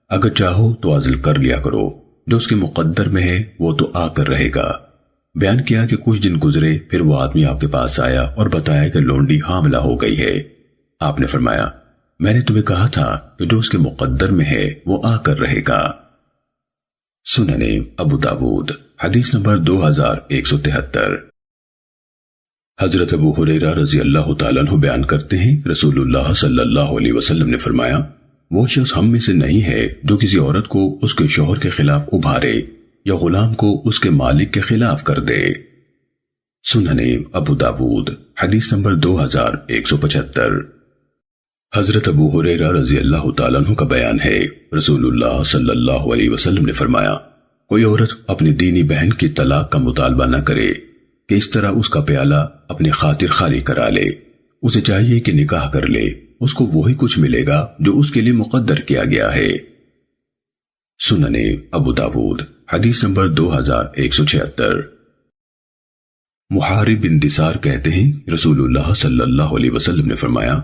اگر چاہو تو عزل کر لیا کرو، جو اس کے مقدر میں ہے وہ تو آ کر رہے گا۔ بیان کیا کہ کچھ دن گزرے، پھر وہ آدمی آپ کے پاس آیا اور بتایا کہ لونڈی حاملہ ہو گئی ہے۔ آپ نے فرمایا میں نے تمہیں کہا تھا کہ جو اس کے مقدر میں ہے وہ آ کر رہے گا۔ سننے ابو داود حدیث نمبر 2173۔ حضرت ابو ہریرہ رضی اللہ تعالیٰ عنہ بیان کرتے ہیں رسول اللہ صلی اللہ علیہ وسلم نے فرمایا وہ شخص ہم میں سے نہیں ہے جو کسی عورت کو اس کے شوہر کے خلاف ابھارے یا غلام کو اس کے مالک کے خلاف کر دے۔ سننے ابو داود حدیث نمبر 2175۔ حضرت ابو ہریرہ رضی اللہ تعالیٰ عنہ کا بیان ہے رسول اللہ صلی اللہ علیہ وسلم نے فرمایا کوئی عورت اپنی دینی بہن کی طلاق کا مطالبہ نہ کرے کہ اس طرح اس کا پیالہ اپنی خاطر خالی کرا لے، اسے چاہیے کہ نکاح کر لے، اس کو وہی کچھ ملے گا جو اس کے لیے مقدر کیا گیا ہے۔ سننے ابو داود حدیث نمبر 2176۔ محارب بن دثار کہتے ہیں رسول اللہ صلی اللہ علیہ وسلم نے فرمایا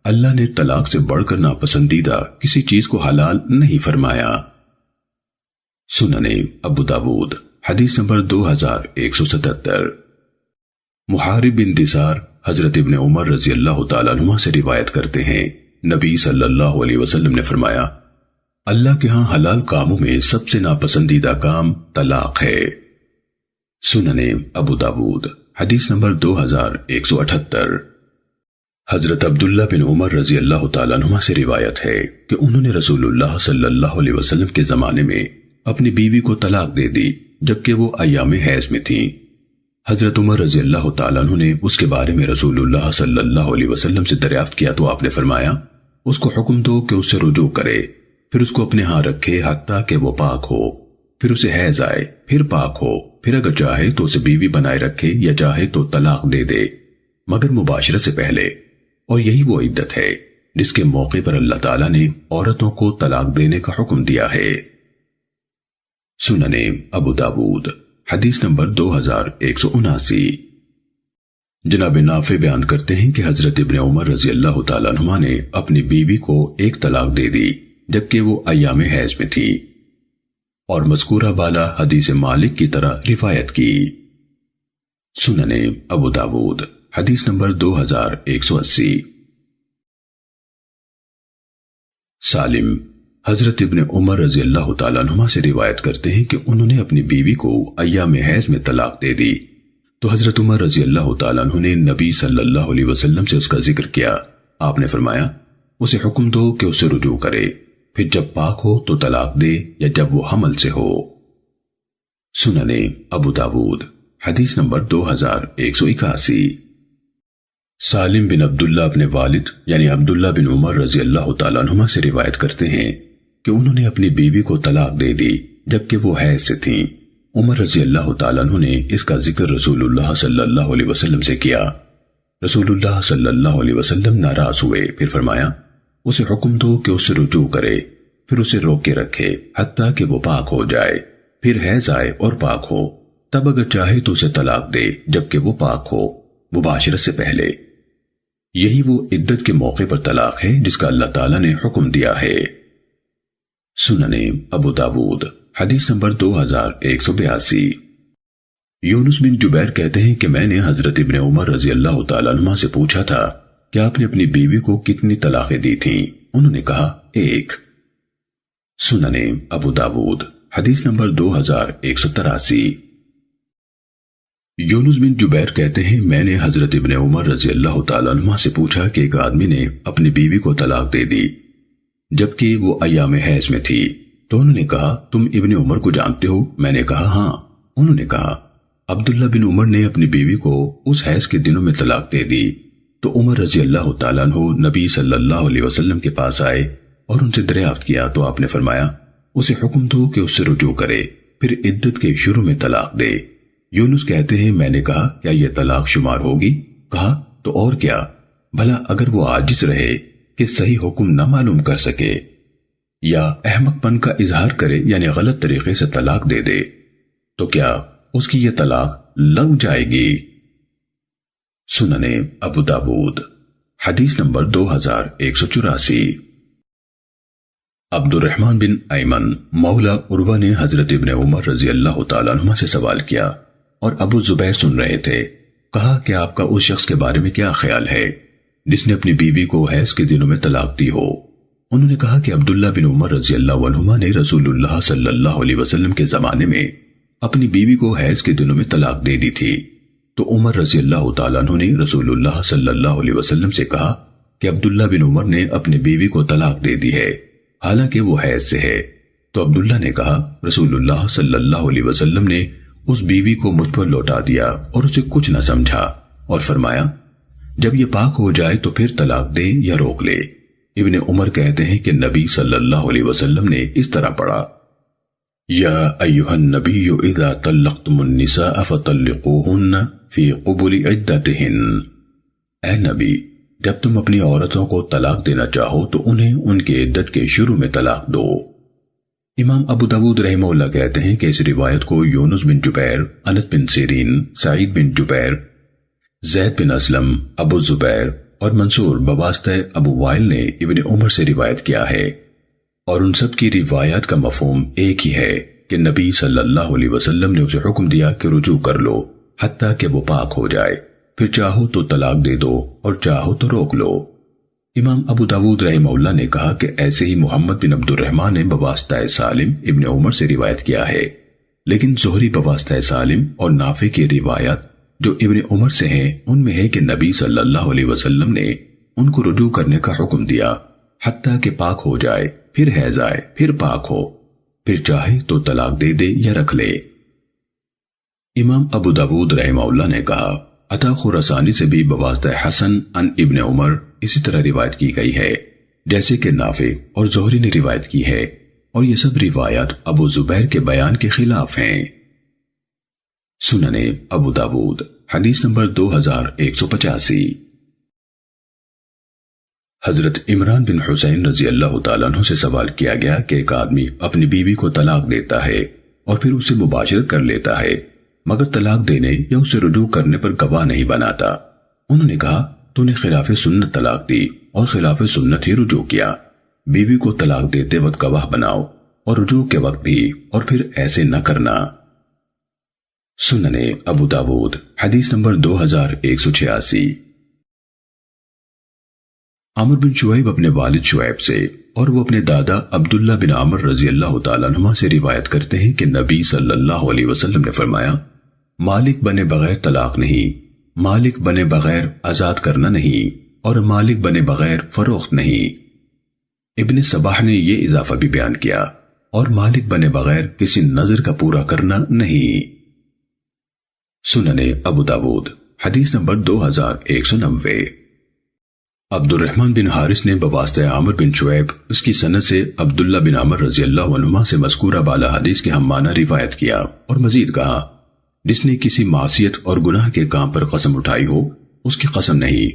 اللہ نے طلاق سے بڑھ کر ناپسندیدہ کسی چیز کو حلال نہیں فرمایا۔ سننے ابو داود حدیث نمبر 2177۔ محارب بن دثار حضرت ابن عمر رضی اللہ تعالیٰ عنہ سے روایت کرتے ہیں، نبی صلی اللہ علیہ وسلم نے فرمایا، اللہ کے ہاں حلال کاموں میں سب سے ناپسندیدہ کام طلاق ہے۔ سنن ابو داود حدیث نمبر 2178۔ حضرت عبداللہ بن عمر رضی اللہ تعالیٰ عنہ سے روایت ہے کہ انہوں نے رسول اللہ صلی اللہ علیہ وسلم کے زمانے میں اپنی بیوی کو طلاق دے دی جبکہ وہ ایام حیض میں تھیں۔ حضرت عمر رضی اللہ تعالیٰ عنہ نے اس کے بارے میں رسول اللہ صلی اللہ علیہ وسلم سے دریافت کیا تو آپ نے فرمایا، اس کو حکم دو کہ اس سے رجوع کرے، پھر اس کو اپنے ہاں رکھے حتیٰ کہ وہ پاک ہو، پھر اسے حیض آئے، پھر پاک ہو، پھر اگر چاہے تو اسے بیوی بنائے رکھے یا چاہے تو طلاق دے دے مگر مباشرت سے پہلے، اور یہی وہ عدت ہے جس کے موقع پر اللہ تعالیٰ نے عورتوں کو طلاق دینے کا حکم دیا ہے۔ سنن ابو داود حدیث نمبر 2179۔ جناب نافع بیان کرتے ہیں کہ حضرت ابن عمر رضی اللہ تعالیٰ عنہ نے اپنی بیوی کو ایک طلاق دے دی جبکہ وہ ایام حیض میں تھی، اور مذکورہ بالا حدیث مالک کی طرح روایت کی۔ سنن ابو داود حدیث نمبر 2180۔ سالم حضرت ابن عمر رضی اللہ تعالیٰ عنہ سے روایت کرتے ہیں کہ انہوں نے اپنی بیوی کو ایام حیض میں طلاق دے دی تو حضرت عمر رضی اللہ تعالیٰ عنہ نے نبی صلی اللہ علیہ وسلم سے اس کا ذکر کیا۔ آپ نے فرمایا، اسے حکم دو کہ اسے رجوع کرے، پھر جب پاک ہو تو طلاق دے یا جب وہ حمل سے ہو۔ سنن ابو داود حدیث نمبر 2181۔ سالم بن عبداللہ اپنے والد یعنی عبداللہ بن عمر رضی اللہ تعالیٰ عنہ سے روایت کرتے ہیں کہ انہوں نے اپنی بیوی کو طلاق دے دی جبکہ وہ حیض سے تھیں۔ عمر رضی اللہ تعالیٰ عنہ نے اس کا ذکر رسول اللہ صلی اللہ علیہ وسلم سے کیا۔ رسول اللہ صلی اللہ علیہ وسلم ناراض ہوئے، پھر فرمایا، اسے حکم دو کہ اسے رجوع کرے، پھر اسے روک کے رکھے حتیٰ کہ وہ پاک ہو جائے، پھر حیض آئے اور پاک ہو، تب اگر چاہے تو اسے طلاق دے جبکہ وہ پاک ہو مباشرت سے پہلے۔ یہی وہ عدت کے موقع پر طلاق ہے جس کا اللہ تعالیٰ نے حکم دیا ہے۔ سنن ابو داود حدیث نمبر 2182۔ یونس بن جبیر کہتے ہیں کہ میں نے حضرت ابن عمر رضی اللہ تعالیٰ عنہ سے پوچھا تھا کہ آپ نے اپنی بیوی کو کتنی طلاقیں دی تھیں؟ انہوں نے کہا، 1۔ سنن ابو داود حدیث نمبر 2183۔ یونس بن جبیر کہتے ہیں میں نے حضرت ابن عمر رضی اللہ تعالیٰ عنہ سے پوچھا کہ ایک آدمی نے اپنی بیوی کو طلاق دے دی جبکہ وہ ایام حیض میں تھی، تو انہوں نے کہا، تم ابن عمر کو جانتے ہو؟ میں نے کہا، ہاں۔ انہوں نے کہا، عبداللہ بن عمر نے اپنی بیوی کو اس حیض کے دنوں میں طلاق دے دی۔ تو عمر رضی اللہ تعالیٰ عنہ نبی صلی اللہ علیہ وسلم کے پاس آئے اور ان سے دریافت کیا تو آپ نے فرمایا، اسے حکم دو کہ اس سے رجوع کرے، پھر عدت کے شروع میں طلاق دے۔ یونس کہتے ہیں میں نے کہا، کیا یہ طلاق شمار ہوگی؟ کہا، تو اور کیا، بھلا اگر وہ عاجز رہے کہ صحیح حکم نہ معلوم کر سکے یا احمق پن کا اظہار کرے یعنی غلط طریقے سے طلاق دے دے تو کیا اس کی یہ طلاق لغو جائے گی؟ سنن ابو داود حدیث نمبر 2184۔ عبد الرحمن بن ایمن مولا عروہ نے حضرت ابن عمر رضی اللہ تعالیٰ عنہ سے سوال کیا اور ابو زبیر سن رہے تھے۔ کہا کہ آپ کا اس شخص کے بارے میں کیا خیال ہے جس نے اپنی بیوی کو حیض کے دنوں میں طلاق دی ہو؟ انہوں نے کہا کہ عبداللہ بن عمر رضی اللہ عنہما نے رسول اللہ صلی اللہ علیہ وسلم کے زمانے میں اپنی بیوی کو حیض کے دنوں میں طلاق دے دی تھی۔ تو عمر رضی اللہ تعالیٰ عنہ نے رسول اللہ صلی اللہ علیہ وسلم سے کہا کہ عبداللہ بن عمر نے اپنی بیوی کو طلاق دے دی ہے حالانکہ وہ حیض سے ہے۔ تو عبداللہ نے کہا، رسول اللہ صلی اللہ علیہ وسلم نے اس بیوی کو مجھ پر لوٹا دیا اور اسے کچھ نہ سمجھا اور فرمایا، جب یہ پاک ہو جائے تو پھر طلاق دے یا روک لے۔ ابن عمر کہتے ہیں کہ نبی صلی اللہ علیہ وسلم نے اس طرح پڑھا، یا ایھا النبی اذا طلقتم النساء فطلقوہن فی قبل عدتہن۔ اے نبی، جب تم اپنی عورتوں کو طلاق دینا چاہو تو انہیں ان کے عدت کے شروع میں طلاق دو۔ امام ابو داود رحمہ اللہ کہتے ہیں کہ اس روایت کو یونس بن جبیر، انس بن سیرین، سعید بن جبیر، زید بن اسلم، ابو زبیر اور منصور بواسطہ ابو وائل نے ابن عمر سے روایت کیا ہے، اور ان سب کی روایات کا مفہوم ایک ہی ہے کہ نبی صلی اللہ علیہ وسلم نے اسے حکم دیا کہ رجوع کر لو حتیٰ کہ وہ پاک ہو جائے، پھر چاہو تو طلاق دے دو اور چاہو تو روک لو۔ امام ابو داود رحمہ اللہ نے کہا کہ ایسے ہی محمد بن عبد الرحمن نے بواسطہ سالم ابن عمر سے روایت کیا ہے، لیکن زہری بواسطہ سالم اور نافع کی روایات جو ابن عمر سے ہیں ان میں ہے کہ نبی صلی اللہ علیہ وسلم نے ان کو رجوع کرنے کا حکم دیا حتیٰ کہ پاک ہو جائے، پھر حیض آئے، پھر پاک ہو، پھر چاہے تو طلاق دے دے یا رکھ لے۔ امام ابو داود رحمہ اللہ نے کہا عطا خراسانی سے بھی بواسطہ حسن عن ابن عمر اسی طرح روایت کی گئی ہے جیسے کہ نافع اور زہری نے روایت کی ہے، اور یہ سب روایات ابو زبیر کے بیان کے خلاف ہیں۔ سنن ابو داود حدیث نمبر 2185۔ حضرت عمران بن حسین رضی اللہ تعالیٰ عنہ سے سوال کیا گیا کہ ایک آدمی اپنی بیوی کو طلاق دیتا ہے اور پھر اسے مباشرت کر لیتا ہے مگر طلاق دینے یا اسے رجوع کرنے پر گواہ نہیں بناتا۔ انہوں نے کہا تو نے خلاف سنت طلاق دی اور خلاف سنت ہی رجوع کیا۔ بیوی کو طلاق دیتے وقت گواہ بناؤ اور رجوع کے وقت بھی، اور پھر ایسے نہ کرنا۔ سنن ابو داود حدیث نمبر 2186۔ عمر بن شعیب اپنے والد شعیب سے اور وہ اپنے دادا عبداللہ بن عمر رضی اللہ تعالیٰ عنہ سے روایت کرتے ہیں کہ نبی صلی اللہ علیہ وسلم نے فرمایا مالک بنے بغیر طلاق نہیں، مالک بنے بغیر آزاد کرنا نہیں، اور مالک بنے بغیر فروخت نہیں۔ ابن صباح نے یہ اضافہ بھی بیان کیا اور مالک بنے بغیر کسی نظر کا پورا کرنا نہیں۔ سنن ابو داود حدیث نمبر 2190۔ عبد الرحمن بن حارث نے بواسطہ عامر بن شعیب اس کی سند سے عبداللہ بن عمر رضی اللہ عنہما سے مذکورہ بالا حدیث کے ہم معنی روایت کیا اور مزید کہا جس نے کسی معصیت اور گناہ کے کام پر قسم اٹھائی ہو اس کی قسم نہیں،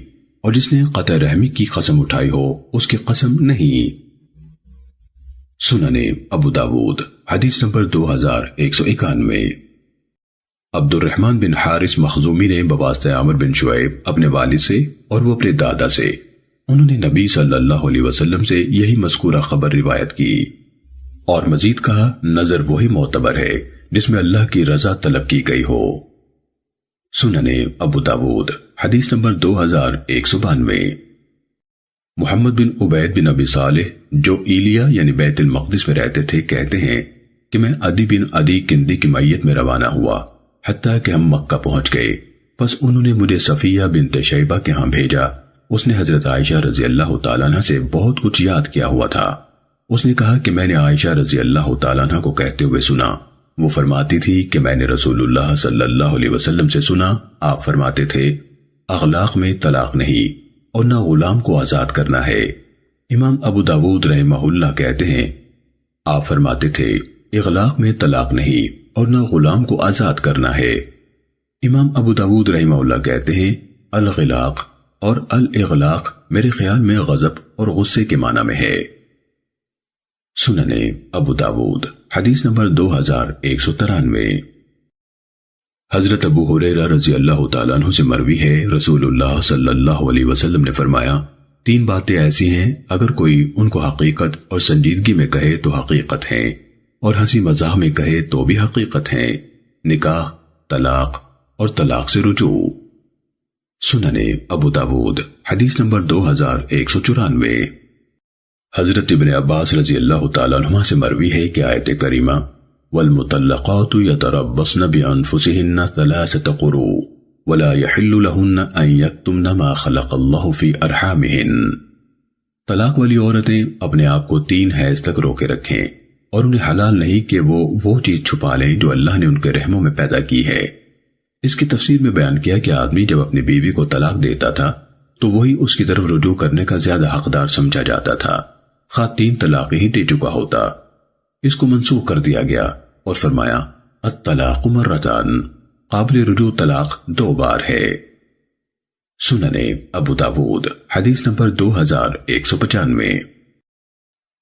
اور جس نے قطع رحمی کی قسم اٹھائی ہو اس کی قسم نہیں۔ سنن ابو داود حدیث نمبر 2191۔ عبد الرحمن بن حارث مخزومی نے بواسطہ عامر بن شعیب اپنے والد سے اور وہ اپنے دادا سے، انہوں نے نبی صلی اللہ علیہ وسلم سے یہی مذکورہ خبر روایت کی اور مزید کہا نظر وہی معتبر ہے جس میں اللہ کی رضا طلب کی گئی ہو۔ سنن ابو داود حدیث نمبر 2192۔ محمد بن عبید بن ابی صالح جو ایلیا یعنی بیت المقدس میں رہتے تھے کہتے ہیں کہ میں عدی بن عدی کندی کی میت میں روانہ ہوا حتیٰ کہ ہم مکہ پہنچ گئے، پس انہوں نے مجھے صفیہ بنت شیبہ کے ہاں بھیجا۔ اس نے حضرت عائشہ رضی اللہ تعالیٰ عنہ سے بہت کچھ یاد کیا ہوا تھا۔ اس نے کہا کہ میں نے عائشہ رضی اللہ تعالیٰ عنہ کو کہتے ہوئے سنا، وہ فرماتی تھی کہ میں نے رسول اللہ صلی اللہ علیہ وسلم سے سنا، آپ فرماتے تھے اغلاق میں طلاق نہیں اور نہ غلام کو آزاد کرنا ہے۔ امام ابو داود رحمہ اللہ کہتے ہیں آپ فرماتے تھے اغلاق میں طلاق نہیں اور نہ غلام کو آزاد کرنا ہے۔ امام ابو داود رحمہ اللہ کہتے ہیں الغلاق اور الاغلاق میرے خیال میں غضب اور غصے کے معنی میں ہے۔ سنن ابو داود حدیث نمبر 2193۔ حضرت ابو ہریرہ رضی اللہ تعالیٰ عنہ سے مروی ہے رسول اللہ صلی اللہ علیہ وسلم نے فرمایا 3 باتیں ایسی ہیں اگر کوئی ان کو حقیقت اور سنجیدگی میں کہے تو حقیقت ہیں اور ہنسی مزاح میں کہے تو بھی حقیقت ہیں، نکاح، طلاق اور طلاق سے رجوع۔ سنن ابو داود حدیث نمبر 2194۔ حضرت ابن عباس رضی اللہ تعالیٰ عنہ سے مروی ہے کہ آیت کریمہ والمطلقات يتربصن بأنفسهن 3 قروء ولا يحل لهن ان يكتمن ما خلق الله في ارحامهن، طلاق والی عورتیں اپنے آپ کو 3 حیض تک روکے رکھیں اور انہیں حلال نہیں کہ وہ چیز چھپا لیں جو اللہ نے ان کے رحموں میں پیدا کی ہے۔ اس کی تفسیر میں بیان کیا کہ آدمی جب اپنی بیوی کو طلاق دیتا تھا تو وہی اس کی طرف رجوع کرنے کا زیادہ حقدار سمجھا جاتا تھا، خواہ 3 طلاقیں ہی دے چکا ہوتا۔ اس کو منسوخ کر دیا گیا اور فرمایا الطلاق مرتان، قابل رجوع طلاق 2 بار ہے۔ سنن ابو داود حدیث نمبر 2195۔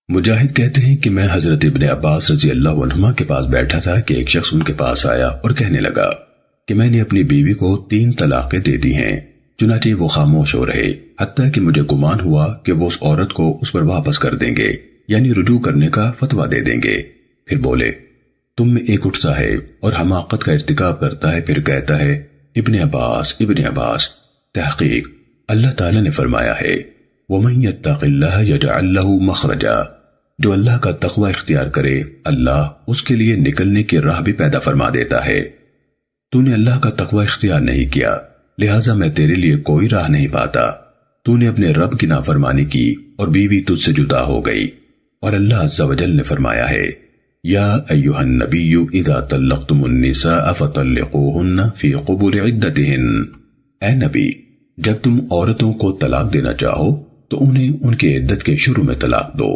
مجاہد کہتے ہیں کہ میں حضرت ابن عباس رضی اللہ عنہما کے پاس بیٹھا تھا کہ ایک شخص ان کے پاس آیا اور کہنے لگا کہ میں نے اپنی بیوی کو 3 طلاقیں دے دی ہیں، چنانچہ وہ خاموش ہو رہے حتیٰ کہ مجھے گمان ہوا کہ وہ اس عورت کو اس پر واپس کر دیں گے، یعنی رجوع کرنے کا فتویٰ دے دیں گے۔ پھر بولے تم میں ایک اٹھتا ہے اور حماقت کا ارتکاب کرتا ہے، پھر کہتا ہے ابن عباس تحقیق اللہ تعالیٰ نے فرمایا ہے وَمَن يَتَّقِ اللَّهَ يَجْعَل لَّهُ مَخْرَجًا، جو اللہ کا تقوی اختیار کرے اللہ اس کے لیے نکلنے کی راہ بھی پیدا فرما دیتا ہے۔ تو نے اللہ کا تقوی اختیار نہیں کیا، لہٰذا میں تیرے لیے کوئی راہ نہیں پاتا۔ تو نے اپنے رب کی نافرمانی کی اور بیوی تجھ سے جدا ہو گئی، اور اللہ عز و جل نے فرمایا ہے یا ایھا النبی اذا طلقتم النساء فطلقوهن فی قبور عدتہن، اے نبی جب تم عورتوں کو طلاق دینا چاہو تو انہیں ان کے عدت کے شروع میں طلاق دو۔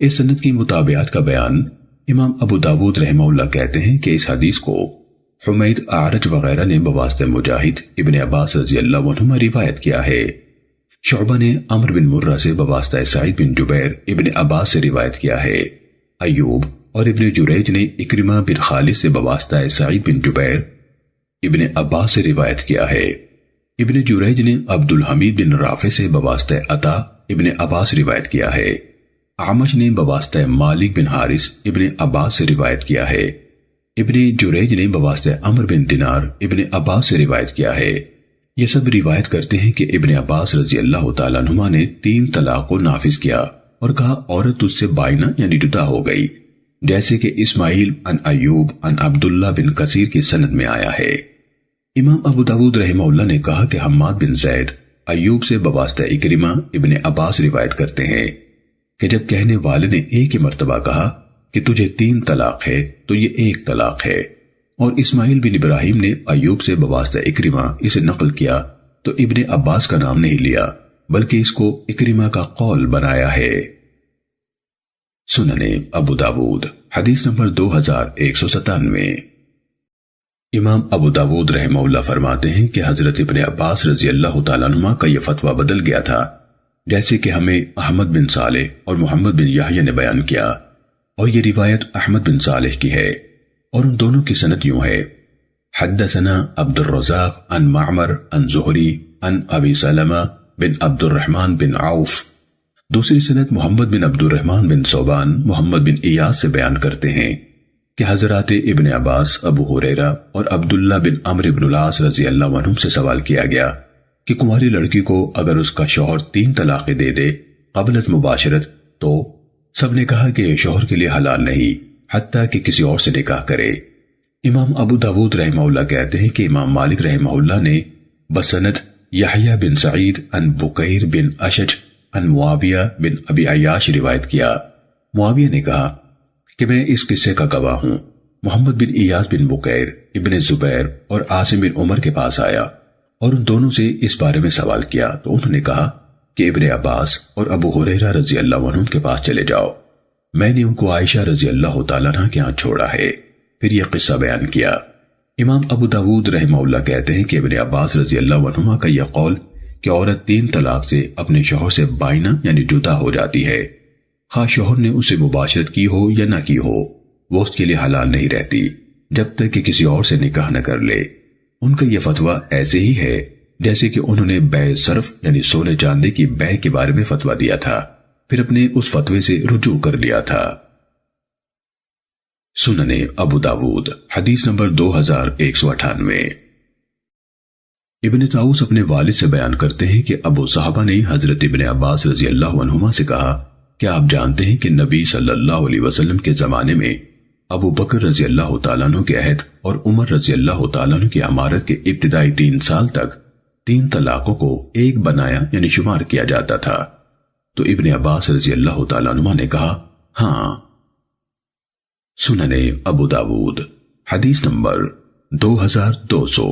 اس سند کی مطابعات کا بیان امام ابو داود رحمہ اللہ کہتے ہیں کہ اس حدیث کو حمید اعرج وغیرہ نے بواسطہ مجاہد ابن عباس رضی اللہ عنہما روایت کیا ہے۔ شعبہ نے عمر بن مرہ سے بواسطہ سعید بن جبیر ابن عباس سے روایت کیا ہے۔ ایوب اور ابن جریج نے اکرمہ بن خالد سے بواسطہ سعید بن جبیر ابن عباس سے روایت کیا ہے۔ ابن جریج نے عبد الحمید بن رافع سے بواسطہ عطا ابن عباس روایت کیا ہے۔ اعمش نے بواسطہ مالک بن حارث ابن عباس سے روایت کیا ہے۔ ابن جریج نے بواسطہ عمر بن دینار ابن عباس سے روایت کیا ہے۔ یہ سب روایت کرتے ہیں کہ ابن عباس رضی اللہ تعالیٰ عنہما نے 3 طلاق کو نافذ کیا اور کہا عورت اس سے بائنہ یعنی جدا ہو گئی، جیسے کہ اسماعیل عن ایوب عن عبداللہ بن کثیر کی سند میں آیا ہے۔ امام ابو داود رحمہ اللہ نے کہا کہ حماد بن زید ایوب سے بواسطہ اکرمہ ابن عباس روایت کرتے ہیں کہ جب کہنے والے نے ایک ہی مرتبہ کہا کہ تجھے 3 طلاق ہے تو یہ 1 طلاق ہے، اور اسماعیل بن ابراہیم نے ایوب سے بواسطہ اکرمہ اسے نقل کیا تو ابن عباس کا نام نہیں لیا بلکہ اس کو اکرمہ کا قول بنایا ہے۔ سنن ابو داود حدیث نمبر 2197۔ امام ابو داود رحمہ اللہ فرماتے ہیں کہ حضرت ابن عباس رضی اللہ تعالیٰ عنہ کا یہ فتویٰ بدل گیا تھا، جیسے کہ ہمیں احمد بن صالح اور محمد بن یحییٰ نے بیان کیا، اور یہ روایت احمد بن صالح کی ہے اور ان دونوں کی سند یوں ہے حدثنا عبد الرزاق عن معمر عن زہری عن ابی سلمہ بن عبد الرحمن بن عوف۔ دوسری سند محمد بن عبد الرحمن بن ثوبان محمد بن ایاس سے بیان کرتے ہیں کہ حضرات ابن عباس ابو ہریرہ اور عبداللہ بن عمرو بن العاص رضی اللہ عنہم سے سوال کیا گیا کہ کماری لڑکی کو اگر اس کا شوہر 3 طلاقیں دے دے قبل از مباشرت تو سب نے کہا کہ یہ شوہر کے لیے حلال نہیں حتیٰ کہ کسی اور سے نکاح کرے۔ امام ابو داود رحمہ اللہ کہتے ہیں کہ امام مالک رحمہ اللہ نے بسند یحییٰ بن سعید عن بکیر بن اشج عن معاویہ بن ابی عیاش روایت کیا۔ معاویہ نے کہا کہ میں اس قصے کا گواہ ہوں۔ محمد بن ایاس بن بکیر ابن زبیر اور عاصم بن عمر کے پاس آیا اور ان دونوں سے اس بارے میں سوال کیا تو انہوں نے کہا کہ ابن عباس اور ابو ہریرہ رضی اللہ عنہم کے پاس چلے جاؤ، میں نے ان کو عائشہ رضی اللہ تعالیٰ عنہ کے ہاں چھوڑا ہے۔ پھر یہ قصہ بیان کیا۔ امام ابو داود رحمہ اللہ کہتے ہیں کہ ابن عباس رضی اللہ عنہما کا یہ قول کہ عورت 3 طلاق سے اپنے شوہر سے بائنہ یعنی جدا ہو جاتی ہے، خواہ شوہر نے اسے مباشرت کی ہو یا نہ کی ہو، وہ اس کے لیے حلال نہیں رہتی جب تک کہ کسی اور سے نکاح نہ کر لے۔ ان کا یہ فتویٰ ایسے ہی ہے جیسے کہ انہوں نے بیع صرف یعنی سونے چاندی کی بیع کے بارے میں فتویٰ دیا تھا، پھر اپنے اس فتوے سے رجوع کر لیا تھا۔ سنن ابو داود حدیث نمبر 2198۔ ابن طاؤس اپنے والد سے بیان کرتے ہیں کہ ابو صحابہ نے حضرت ابن عباس رضی اللہ عنہما سے کہا کیا آپ جانتے ہیں کہ نبی صلی اللہ علیہ وسلم کے زمانے میں ابو بکر رضی اللہ تعالیٰ عنہ کے عہد اور عمر رضی اللہ تعالیٰ عنہ کی امارت کے ابتدائی 3 سال تک 3 طلاقوں کو ایک بنایا یعنی شمار کیا جاتا تھا؟ تو ابن عباس رضی اللہ تعالیٰ عنہ نے کہا ہاں۔ سنن ابو داود حدیث نمبر 2200۔